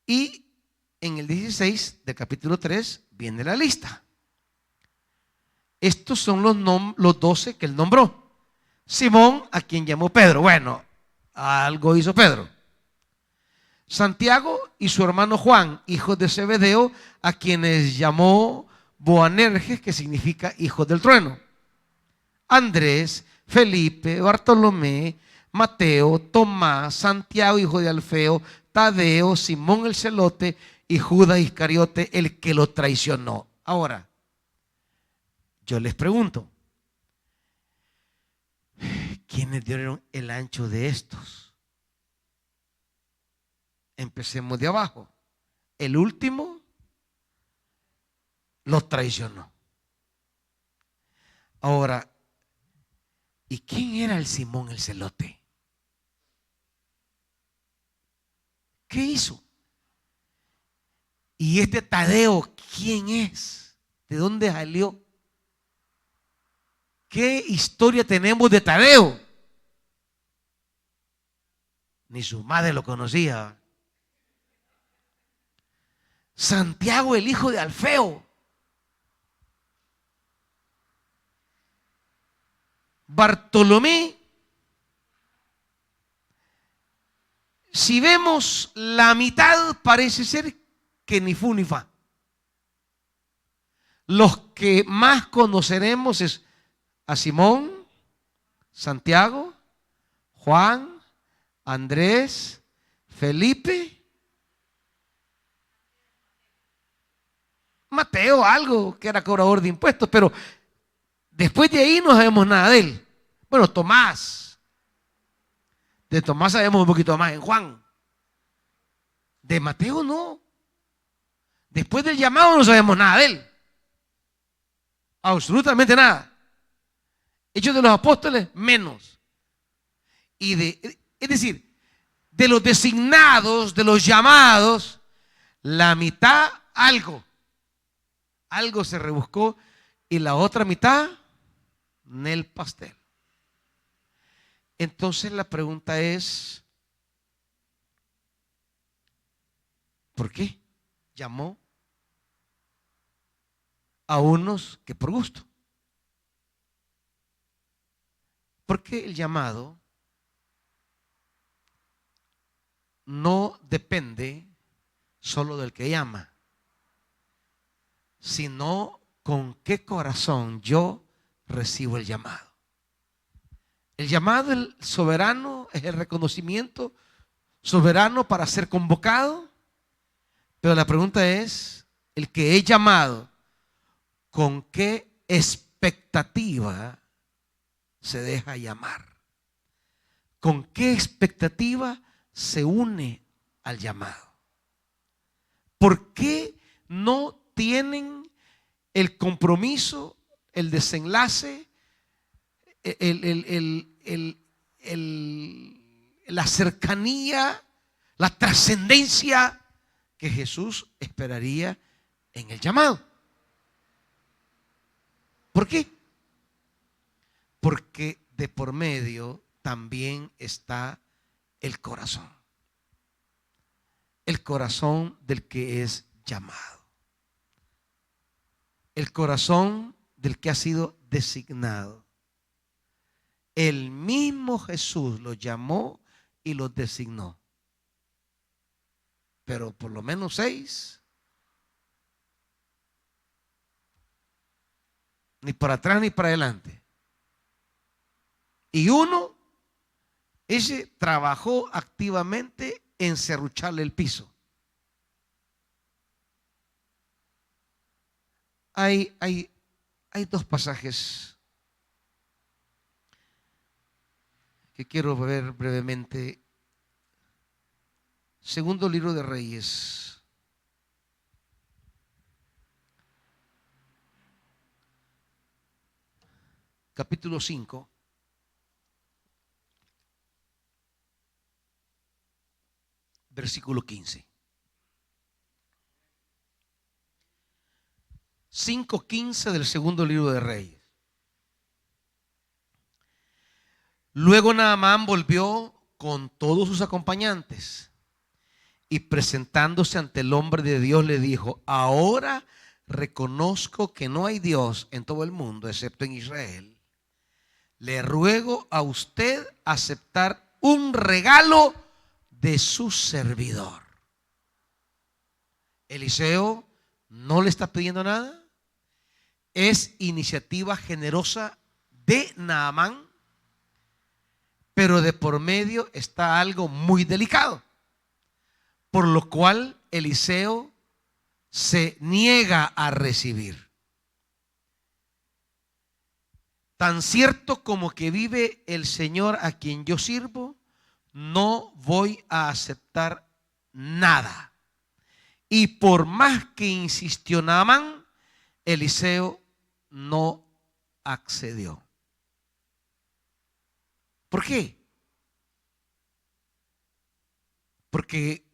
Y en el 16 del capítulo 3 viene la lista. Estos son los 12 que él nombró. Simón, a quien llamó Pedro. Bueno, algo hizo Pedro. Santiago y su hermano Juan, hijos de Zebedeo, a quienes llamó Boanerges, que significa hijos del trueno. Andrés, Felipe, Bartolomé, Mateo, Tomás, Santiago, hijo de Alfeo, Tadeo, Simón el celote y Judas Iscariote, el que lo traicionó. Ahora, yo les pregunto, ¿quiénes dieron el ancho de estos? Empecemos de abajo. El último lo traicionó. Ahora, ¿y quién era el Simón el celote? ¿Qué hizo? ¿Y este Tadeo quién es? ¿De dónde salió? ¿Qué historia tenemos de Tadeo? Ni su madre lo conocía. Santiago, el hijo de Alfeo. Bartolomé. Si vemos la mitad, parece ser que ni fu ni fa. Los que más conoceremos es a Simón, Santiago, Juan, Andrés, Felipe Mateo, algo, que era cobrador de impuestos, pero después de ahí no sabemos nada de él. Bueno, Tomás. De Tomás sabemos un poquito más en Juan. De Mateo no. Después del llamado no sabemos nada de él. Absolutamente nada. Hechos de los Apóstoles, menos. Es decir, de los designados, de los llamados, la mitad algo se rebuscó y la otra mitad en el pastel. Entonces la pregunta es, ¿por qué llamó a unos que por gusto? Porque el llamado no depende solo del que llama, sino con qué corazón yo recibo el llamado. El llamado, el soberano, es el reconocimiento soberano para ser convocado, pero la pregunta es, el que he llamado, ¿con qué expectativa se deja llamar? ¿Con qué expectativa se une al llamado? ¿Por qué no tienen el compromiso, el desenlace, la cercanía, la trascendencia que Jesús esperaría en el llamado? ¿Por qué? Porque de por medio también está el corazón del que es llamado, el corazón del que ha sido designado. El mismo Jesús los llamó y los designó, pero por lo menos 6, ni para atrás ni para adelante. Y uno, ese trabajó activamente en serrucharle el piso. Hay 2 pasajes que quiero ver brevemente. Segundo libro de Reyes, capítulo 5. Versículo 15. 5:15 del segundo libro de Reyes. Luego Naamán volvió con todos sus acompañantes y presentándose ante el hombre de Dios le dijo: ahora reconozco que no hay Dios en todo el mundo excepto en Israel. Le ruego a usted aceptar un regalo de su servidor. Eliseo no le está pidiendo nada. Es iniciativa generosa de Naamán, pero de por medio está algo muy delicado, por lo cual Eliseo se niega a recibir. Tan cierto como que vive el Señor a quien yo sirvo, no voy a aceptar nada. Y por más que insistió Naamán, Eliseo no accedió. ¿Por qué? Porque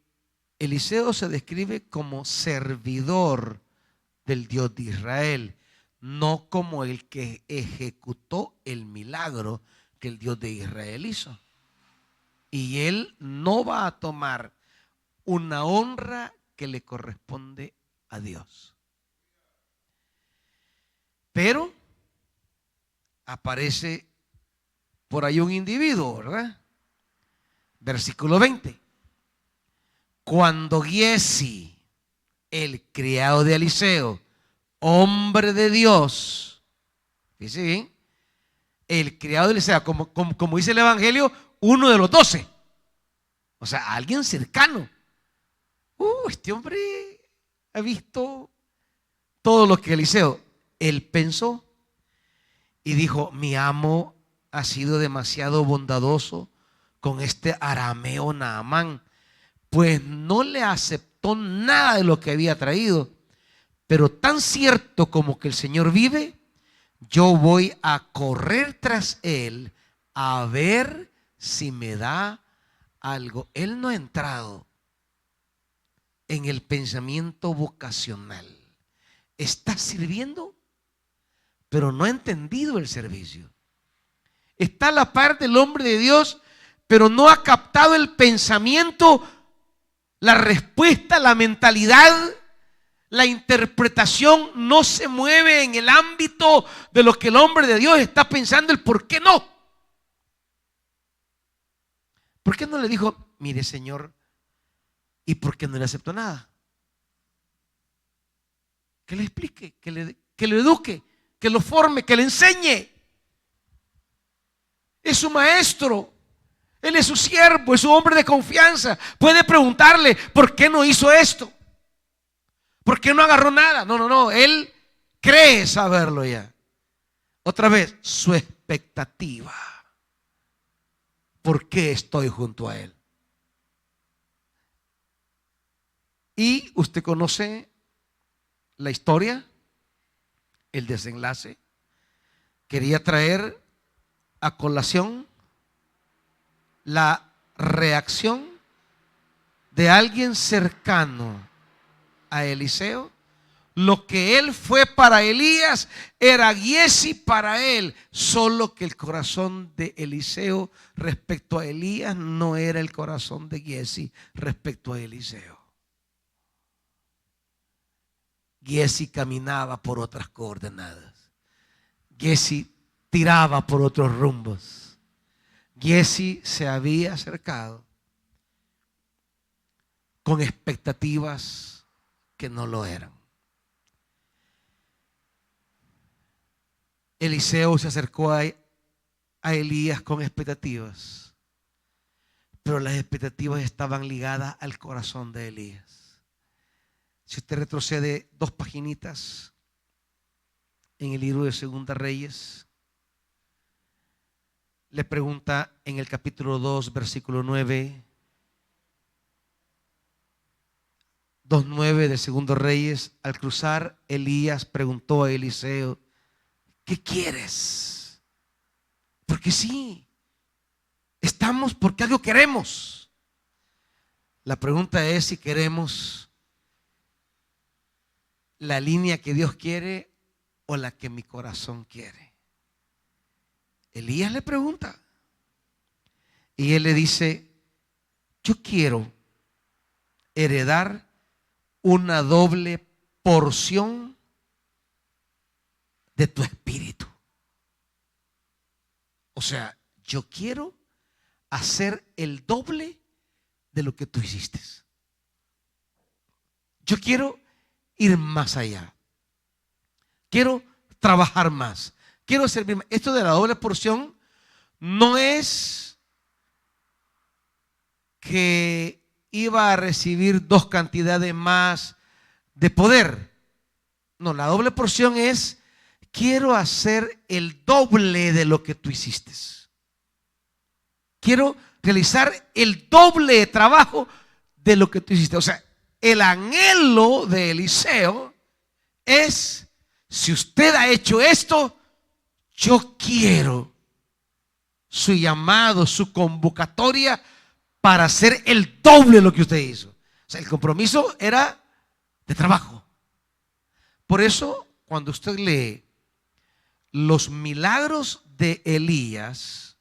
Eliseo se describe como servidor del Dios de Israel, no como el que ejecutó el milagro que el Dios de Israel hizo. Y él no va a tomar una honra que le corresponde a Dios. Pero aparece por ahí un individuo, ¿verdad? Versículo 20. Cuando Giezi, el criado de Eliseo, hombre de Dios, fíjese bien, el criado de Eliseo, como dice el Evangelio, uno de los 12. O sea, alguien cercano. Este hombre ha visto todo lo que Eliseo, él pensó y dijo: mi amo ha sido demasiado bondadoso con este arameo Naamán, pues no le aceptó nada de lo que había traído. Pero tan cierto como que el Señor vive, yo voy a correr tras él a ver si me da algo. Él no ha entrado en el pensamiento vocacional. Está sirviendo, pero no ha entendido el servicio. Está a la par del hombre de Dios, pero no ha captado el pensamiento, la respuesta, la mentalidad. La interpretación no se mueve en el ámbito de lo que el hombre de Dios está pensando, el por qué no. ¿Por qué no le dijo: mire, Señor, y por qué no le aceptó nada? Que le explique, que lo eduque, que lo forme, que le enseñe. Es su maestro, él es su siervo, es su hombre de confianza. Puede preguntarle: ¿por qué no hizo esto? ¿Por qué no agarró nada? No, él cree saberlo ya. Otra vez, su expectativa. ¿Por qué estoy junto a él? Y usted conoce la historia, el desenlace. Quería traer a colación la reacción de alguien cercano a Eliseo. Lo que él fue para Elías era Giezi para él, solo que el corazón de Eliseo respecto a Elías no era el corazón de Giezi respecto a Eliseo. Giezi caminaba por otras coordenadas. Giezi tiraba por otros rumbos. Giezi se había acercado con expectativas que no lo eran. Eliseo se acercó a Elías con expectativas, pero las expectativas estaban ligadas al corazón de Elías. Si usted retrocede 2 paginitas en el libro de Segunda Reyes, le pregunta en el capítulo 2, versículo 9, 2:9 de Segundo Reyes. Al cruzar, Elías preguntó a Eliseo: ¿qué quieres? Porque sí, estamos porque algo queremos. La pregunta es si queremos la línea que Dios quiere o la que mi corazón quiere. Elías le pregunta y él le dice: yo quiero heredar una doble porción de tu espíritu. O sea, yo quiero hacer el doble de lo que tú hiciste. Yo quiero ir más allá. Quiero trabajar más. Quiero servir más. Esto de la doble porción no es que iba a recibir 2 cantidades más de poder. No, la doble porción es: quiero hacer el doble de lo que tú hiciste. Quiero realizar el doble de trabajo de lo que tú hiciste. O sea, el anhelo de Eliseo es: si usted ha hecho esto, yo quiero su llamado, su convocatoria para hacer el doble de lo que usted hizo. O sea, el compromiso era de trabajo. Por eso, cuando usted lee los milagros de Elías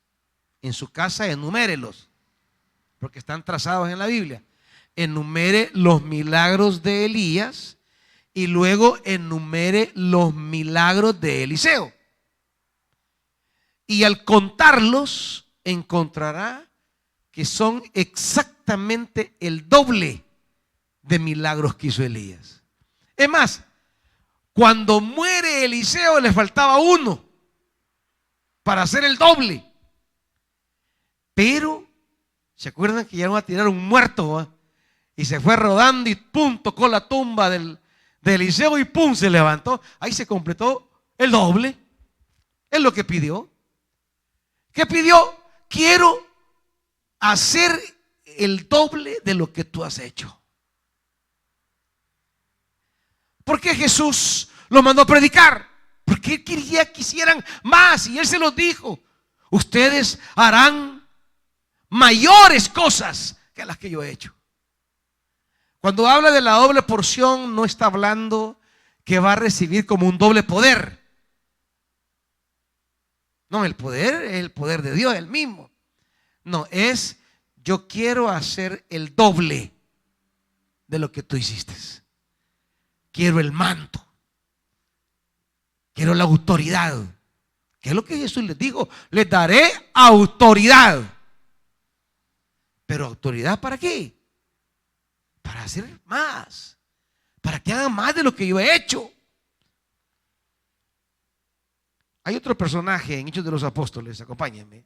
en su casa, enumérelos, porque están trazados en la Biblia. Enumere los milagros de Elías y luego enumere los milagros de Eliseo. Y al contarlos, encontrará que son exactamente el doble de milagros que hizo Elías. Es más, cuando muere Eliseo le faltaba uno para hacer el doble. Pero, ¿se acuerdan que llegaron a tirar un muerto? Y se fue rodando y pum, tocó la tumba del de Eliseo y pum, se levantó. Ahí se completó el doble. Es lo que pidió. ¿Qué pidió? Quiero hacer el doble de lo que tú has hecho. ¿Por qué Jesús lo mandó a predicar? Porque él quería que hicieran más, y él se los dijo: ustedes harán mayores cosas que las que yo he hecho. Cuando habla de la doble porción, no está hablando que va a recibir como un doble poder. No, el poder es el poder de Dios, el mismo. No, es: yo quiero hacer el doble de lo que tú hiciste. Quiero el manto. Quiero la autoridad. ¿Qué es lo que Jesús les dijo? Les daré autoridad. ¿Pero autoridad para qué? Para hacer más. Para que hagan más de lo que yo he hecho. Hay otro personaje en Hechos de los Apóstoles, acompáñenme.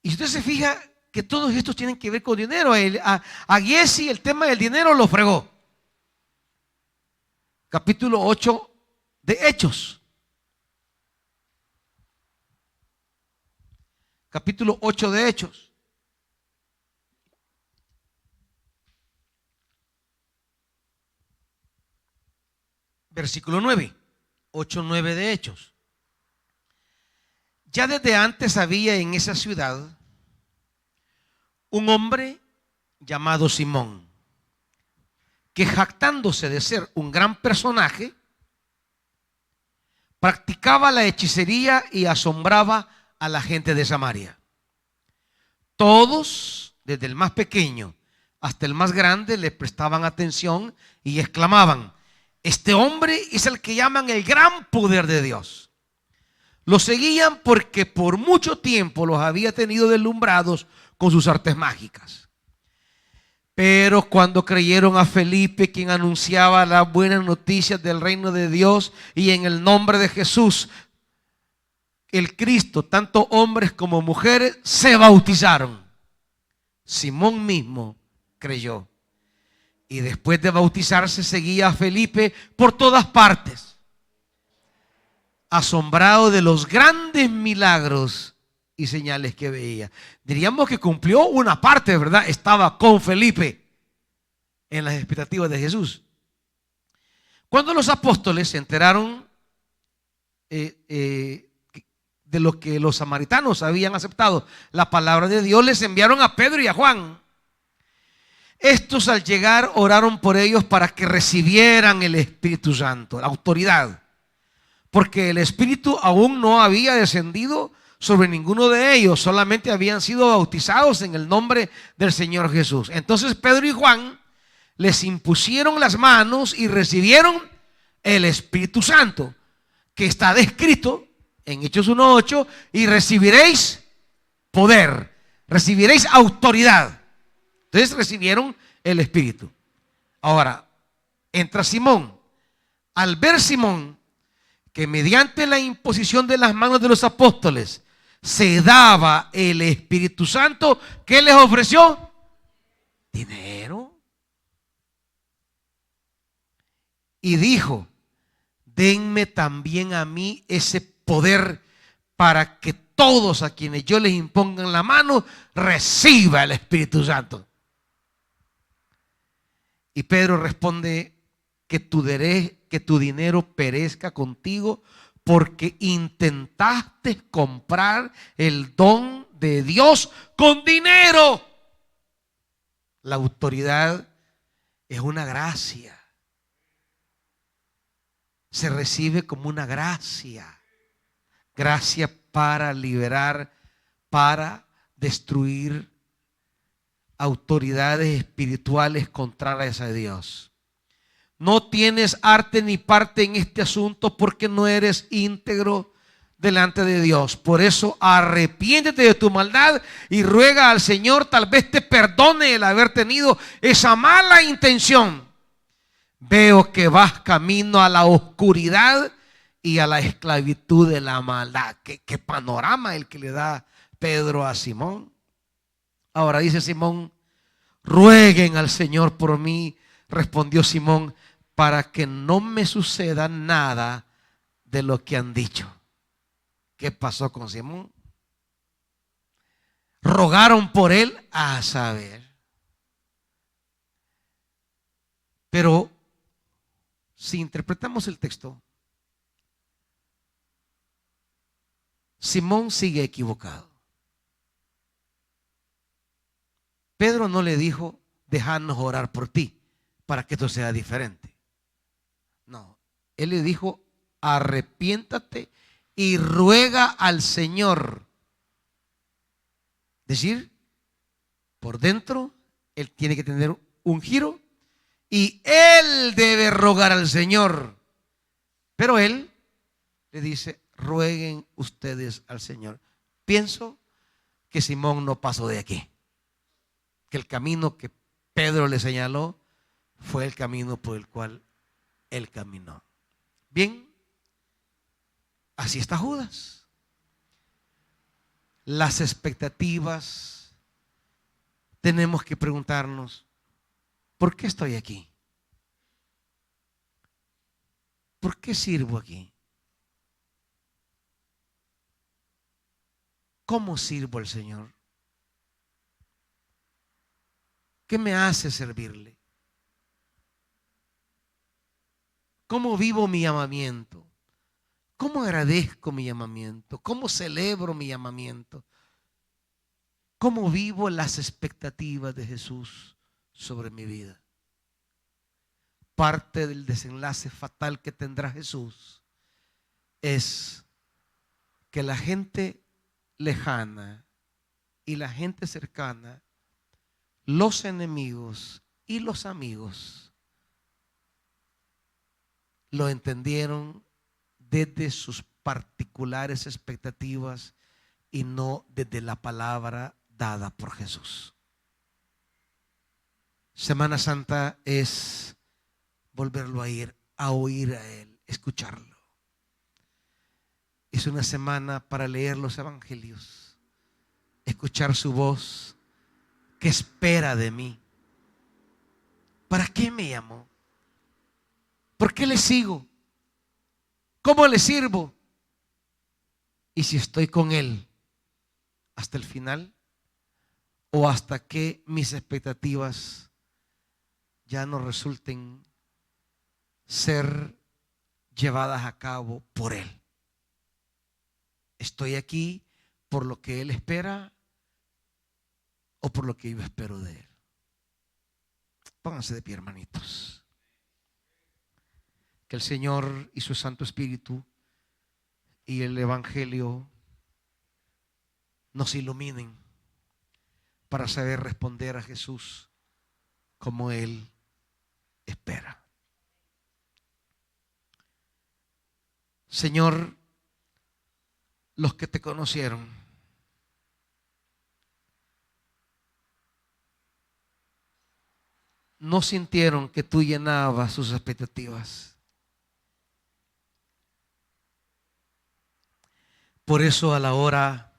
Y si usted se fija que todos estos tienen que ver con dinero. A Giesi el tema del dinero lo fregó. Capítulo 8 de Hechos. Capítulo 8 de Hechos. Versículo 9. 8, 9 de Hechos. Ya desde antes había en esa ciudad un hombre llamado Simón, que jactándose de ser un gran personaje, practicaba la hechicería y asombraba a la gente de Samaria. Todos, desde el más pequeño hasta el más grande, le prestaban atención y exclamaban: este hombre es el que llaman el gran poder de Dios. Lo seguían porque por mucho tiempo los había tenido deslumbrados con sus artes mágicas. Pero cuando creyeron a Felipe, quien anunciaba las buenas noticias del reino de Dios, y en el nombre de Jesús, el Cristo, tanto hombres como mujeres se bautizaron. Simón mismo creyó, y después de bautizarse seguía a Felipe por todas partes, asombrado de los grandes milagros y señales que veía. Diríamos que cumplió una parte, ¿verdad? Estaba con Felipe en las expectativas de Jesús. Cuando los apóstoles se enteraron de lo que los samaritanos habían aceptado la palabra de Dios, les enviaron a Pedro y a Juan. Estos, al llegar, oraron por ellos para que recibieran el Espíritu Santo, la autoridad, porque el Espíritu aún no había descendido sobre ninguno de ellos, solamente habían sido bautizados en el nombre del Señor Jesús. Entonces Pedro y Juan les impusieron las manos y recibieron el Espíritu Santo, que está descrito en Hechos 1:8: y recibiréis poder, recibiréis autoridad. Entonces recibieron el Espíritu. Ahora entra Simón. Al ver Simón que mediante la imposición de las manos de los apóstoles se daba el Espíritu Santo, ¿qué les ofreció? Dinero. Y dijo: denme también a mí ese poder, para que todos a quienes yo les impongan la mano reciba el Espíritu Santo. Y Pedro responde: que tu dinero perezca contigo, porque intentaste comprar el don de Dios con dinero. La autoridad es una gracia. Se recibe como una gracia. Gracia para liberar, para destruir autoridades espirituales contrarias a Dios. No tienes arte ni parte en este asunto porque no eres íntegro delante de Dios. Por eso arrepiéntete de tu maldad y ruega al Señor, tal vez te perdone el haber tenido esa mala intención. Veo que vas camino a la oscuridad y a la esclavitud de la maldad. Qué panorama el que le da Pedro a Simón. Ahora dice Simón: Rueguen al Señor por mí, respondió Simón, para que no me suceda nada de lo que han dicho. ¿Qué pasó con Simón? Rogaron por él, a saber. Pero si interpretamos el texto, Simón sigue equivocado. Pedro no le dijo, déjanos orar por ti para que esto sea diferente. No, él le dijo, arrepiéntate y ruega al Señor. Es decir, por dentro, él tiene que tener un giro y él debe rogar al Señor. Pero él le dice, rueguen ustedes al Señor. Pienso que Simón no pasó de aquí, que el camino que Pedro le señaló fue el camino por el cual él caminó. Bien, así está Judas. Las expectativas, tenemos que preguntarnos, ¿por qué estoy aquí? ¿Por qué sirvo aquí? ¿Cómo sirvo al Señor? ¿Qué me hace servirle? ¿Cómo vivo mi llamamiento? ¿Cómo agradezco mi llamamiento? ¿Cómo celebro mi llamamiento? ¿Cómo vivo las expectativas de Jesús sobre mi vida? Parte del desenlace fatal que tendrá Jesús es que la gente lejana y la gente cercana, los enemigos y los amigos, lo entendieron desde sus particulares expectativas y no desde la palabra dada por Jesús. Semana Santa es volverlo a oír a Él, escucharlo. Es una semana para leer los evangelios, escuchar su voz. ¿Qué espera de mí? ¿Para qué me llamó? ¿Por qué le sigo? ¿Cómo le sirvo? Y si estoy con Él hasta el final o hasta que mis expectativas ya no resulten ser llevadas a cabo por Él. Estoy aquí por lo que Él espera o por lo que yo espero de Él. Pónganse de pie, hermanitos. Que el Señor y su Santo Espíritu y el Evangelio nos iluminen para saber responder a Jesús como Él espera. Señor, los que te conocieron no sintieron que tú llenabas sus expectativas. Por eso a la hora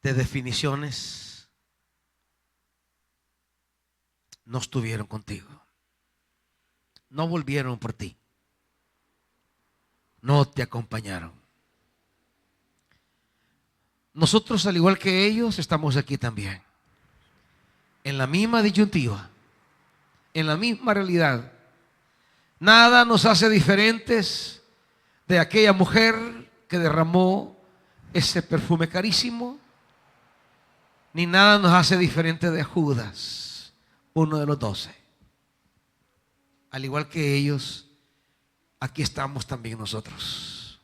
de definiciones no estuvieron contigo. No volvieron por ti. No te acompañaron. Nosotros, al igual que ellos, estamos aquí también, en la misma disyuntiva, en la misma realidad. Nada nos hace diferentes de aquella mujer que derramó ese perfume carísimo, ni nada nos hace diferente de Judas, uno de los 12. Al igual que ellos, aquí estamos también nosotros.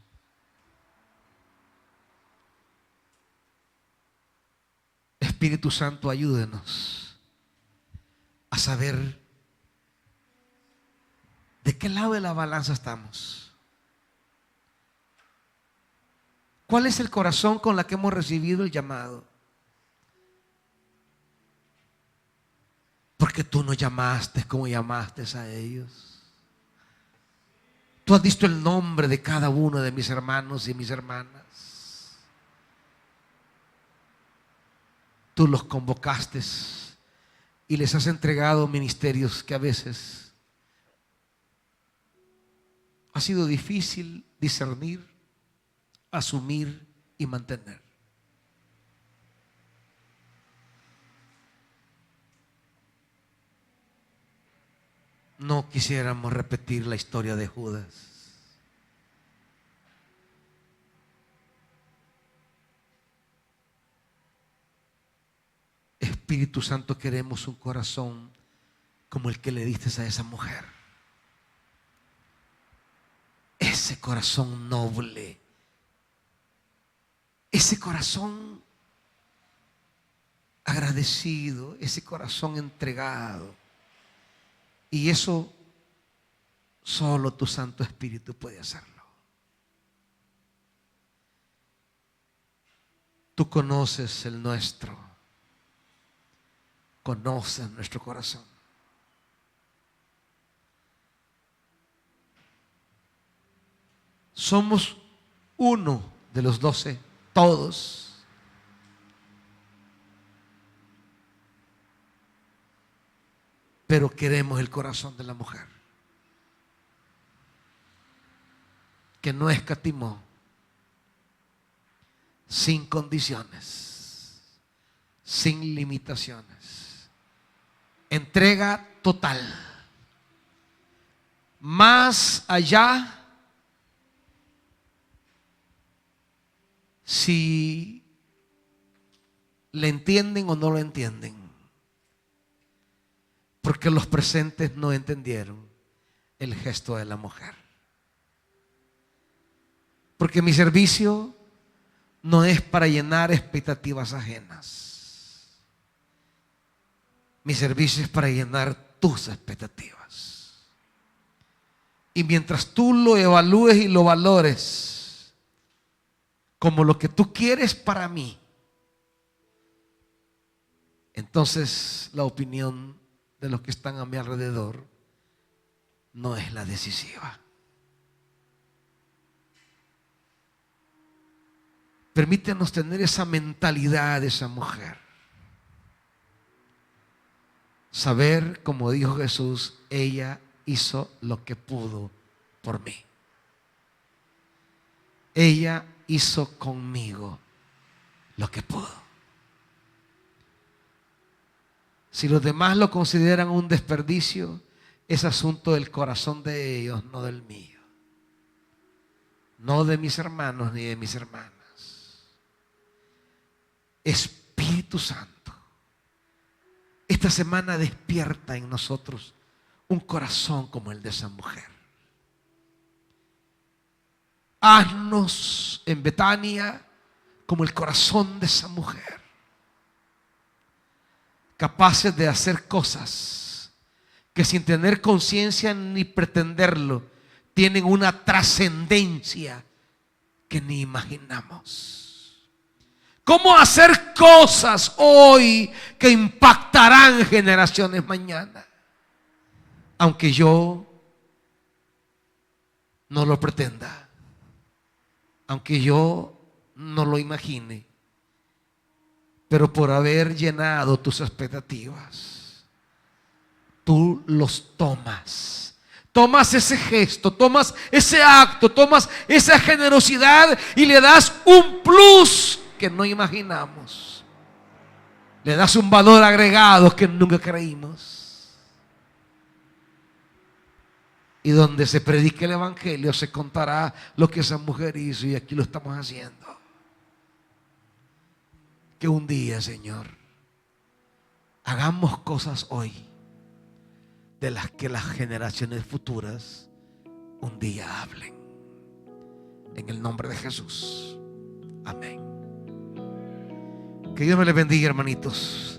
Espíritu Santo, ayúdenos a saber de qué lado de la balanza estamos. ¿Cuál es el corazón con la que hemos recibido el llamado? Porque tú nos llamaste como llamaste a ellos. Tú has visto el nombre de cada uno de mis hermanos y mis hermanas. tú los convocaste y les has entregado ministerios que a veces ha sido difícil discernir, asumir y mantener. No quisiéramos repetir la historia de Judas. Espíritu Santo, queremos un corazón como el que le diste a esa mujer. Ese corazón noble, ese corazón agradecido, ese corazón entregado. Y eso solo tu Santo Espíritu puede hacerlo. Tú conoces el nuestro, conoces nuestro corazón. Somos uno de los 12, todos. Pero queremos el corazón de la mujer, que no escatimó, sin condiciones, sin limitaciones, entrega total, más allá. Si le entienden o no lo entienden, porque los presentes no entendieron el gesto de la mujer. Porque mi servicio no es para llenar expectativas ajenas. Mi servicio es para llenar tus expectativas. Y mientras tú lo evalúes y lo valores como lo que tú quieres para mí, entonces la opinión de los que están a mi alrededor no es la decisiva. Permítenos tener esa mentalidad de esa mujer. Saber, como dijo Jesús, ella hizo lo que pudo por mí. Ella hizo conmigo lo que pudo. Si los demás lo consideran un desperdicio, es asunto del corazón de ellos, no del mío. No de mis hermanos ni de mis hermanas. Espíritu Santo, esta semana despierta en nosotros un corazón como el de esa mujer. Haznos en Betania como el corazón de esa mujer, capaces de hacer cosas que sin tener conciencia ni pretenderlo, tienen una trascendencia que ni imaginamos. ¿Cómo hacer cosas hoy que impactarán generaciones mañana? Aunque yo no lo pretenda, aunque yo no lo imagine, pero por haber llenado tus expectativas, tú los tomas. Tomas ese gesto, tomas ese acto, tomas esa generosidad y le das un plus que no imaginamos. Le das un valor agregado que nunca creímos. Y donde se predique el evangelio se contará lo que esa mujer hizo, y aquí lo estamos haciendo. Que un día, Señor, hagamos cosas hoy de las que las generaciones futuras un día hablen. En el nombre de Jesús. Amén. Que Dios me les bendiga, hermanitos.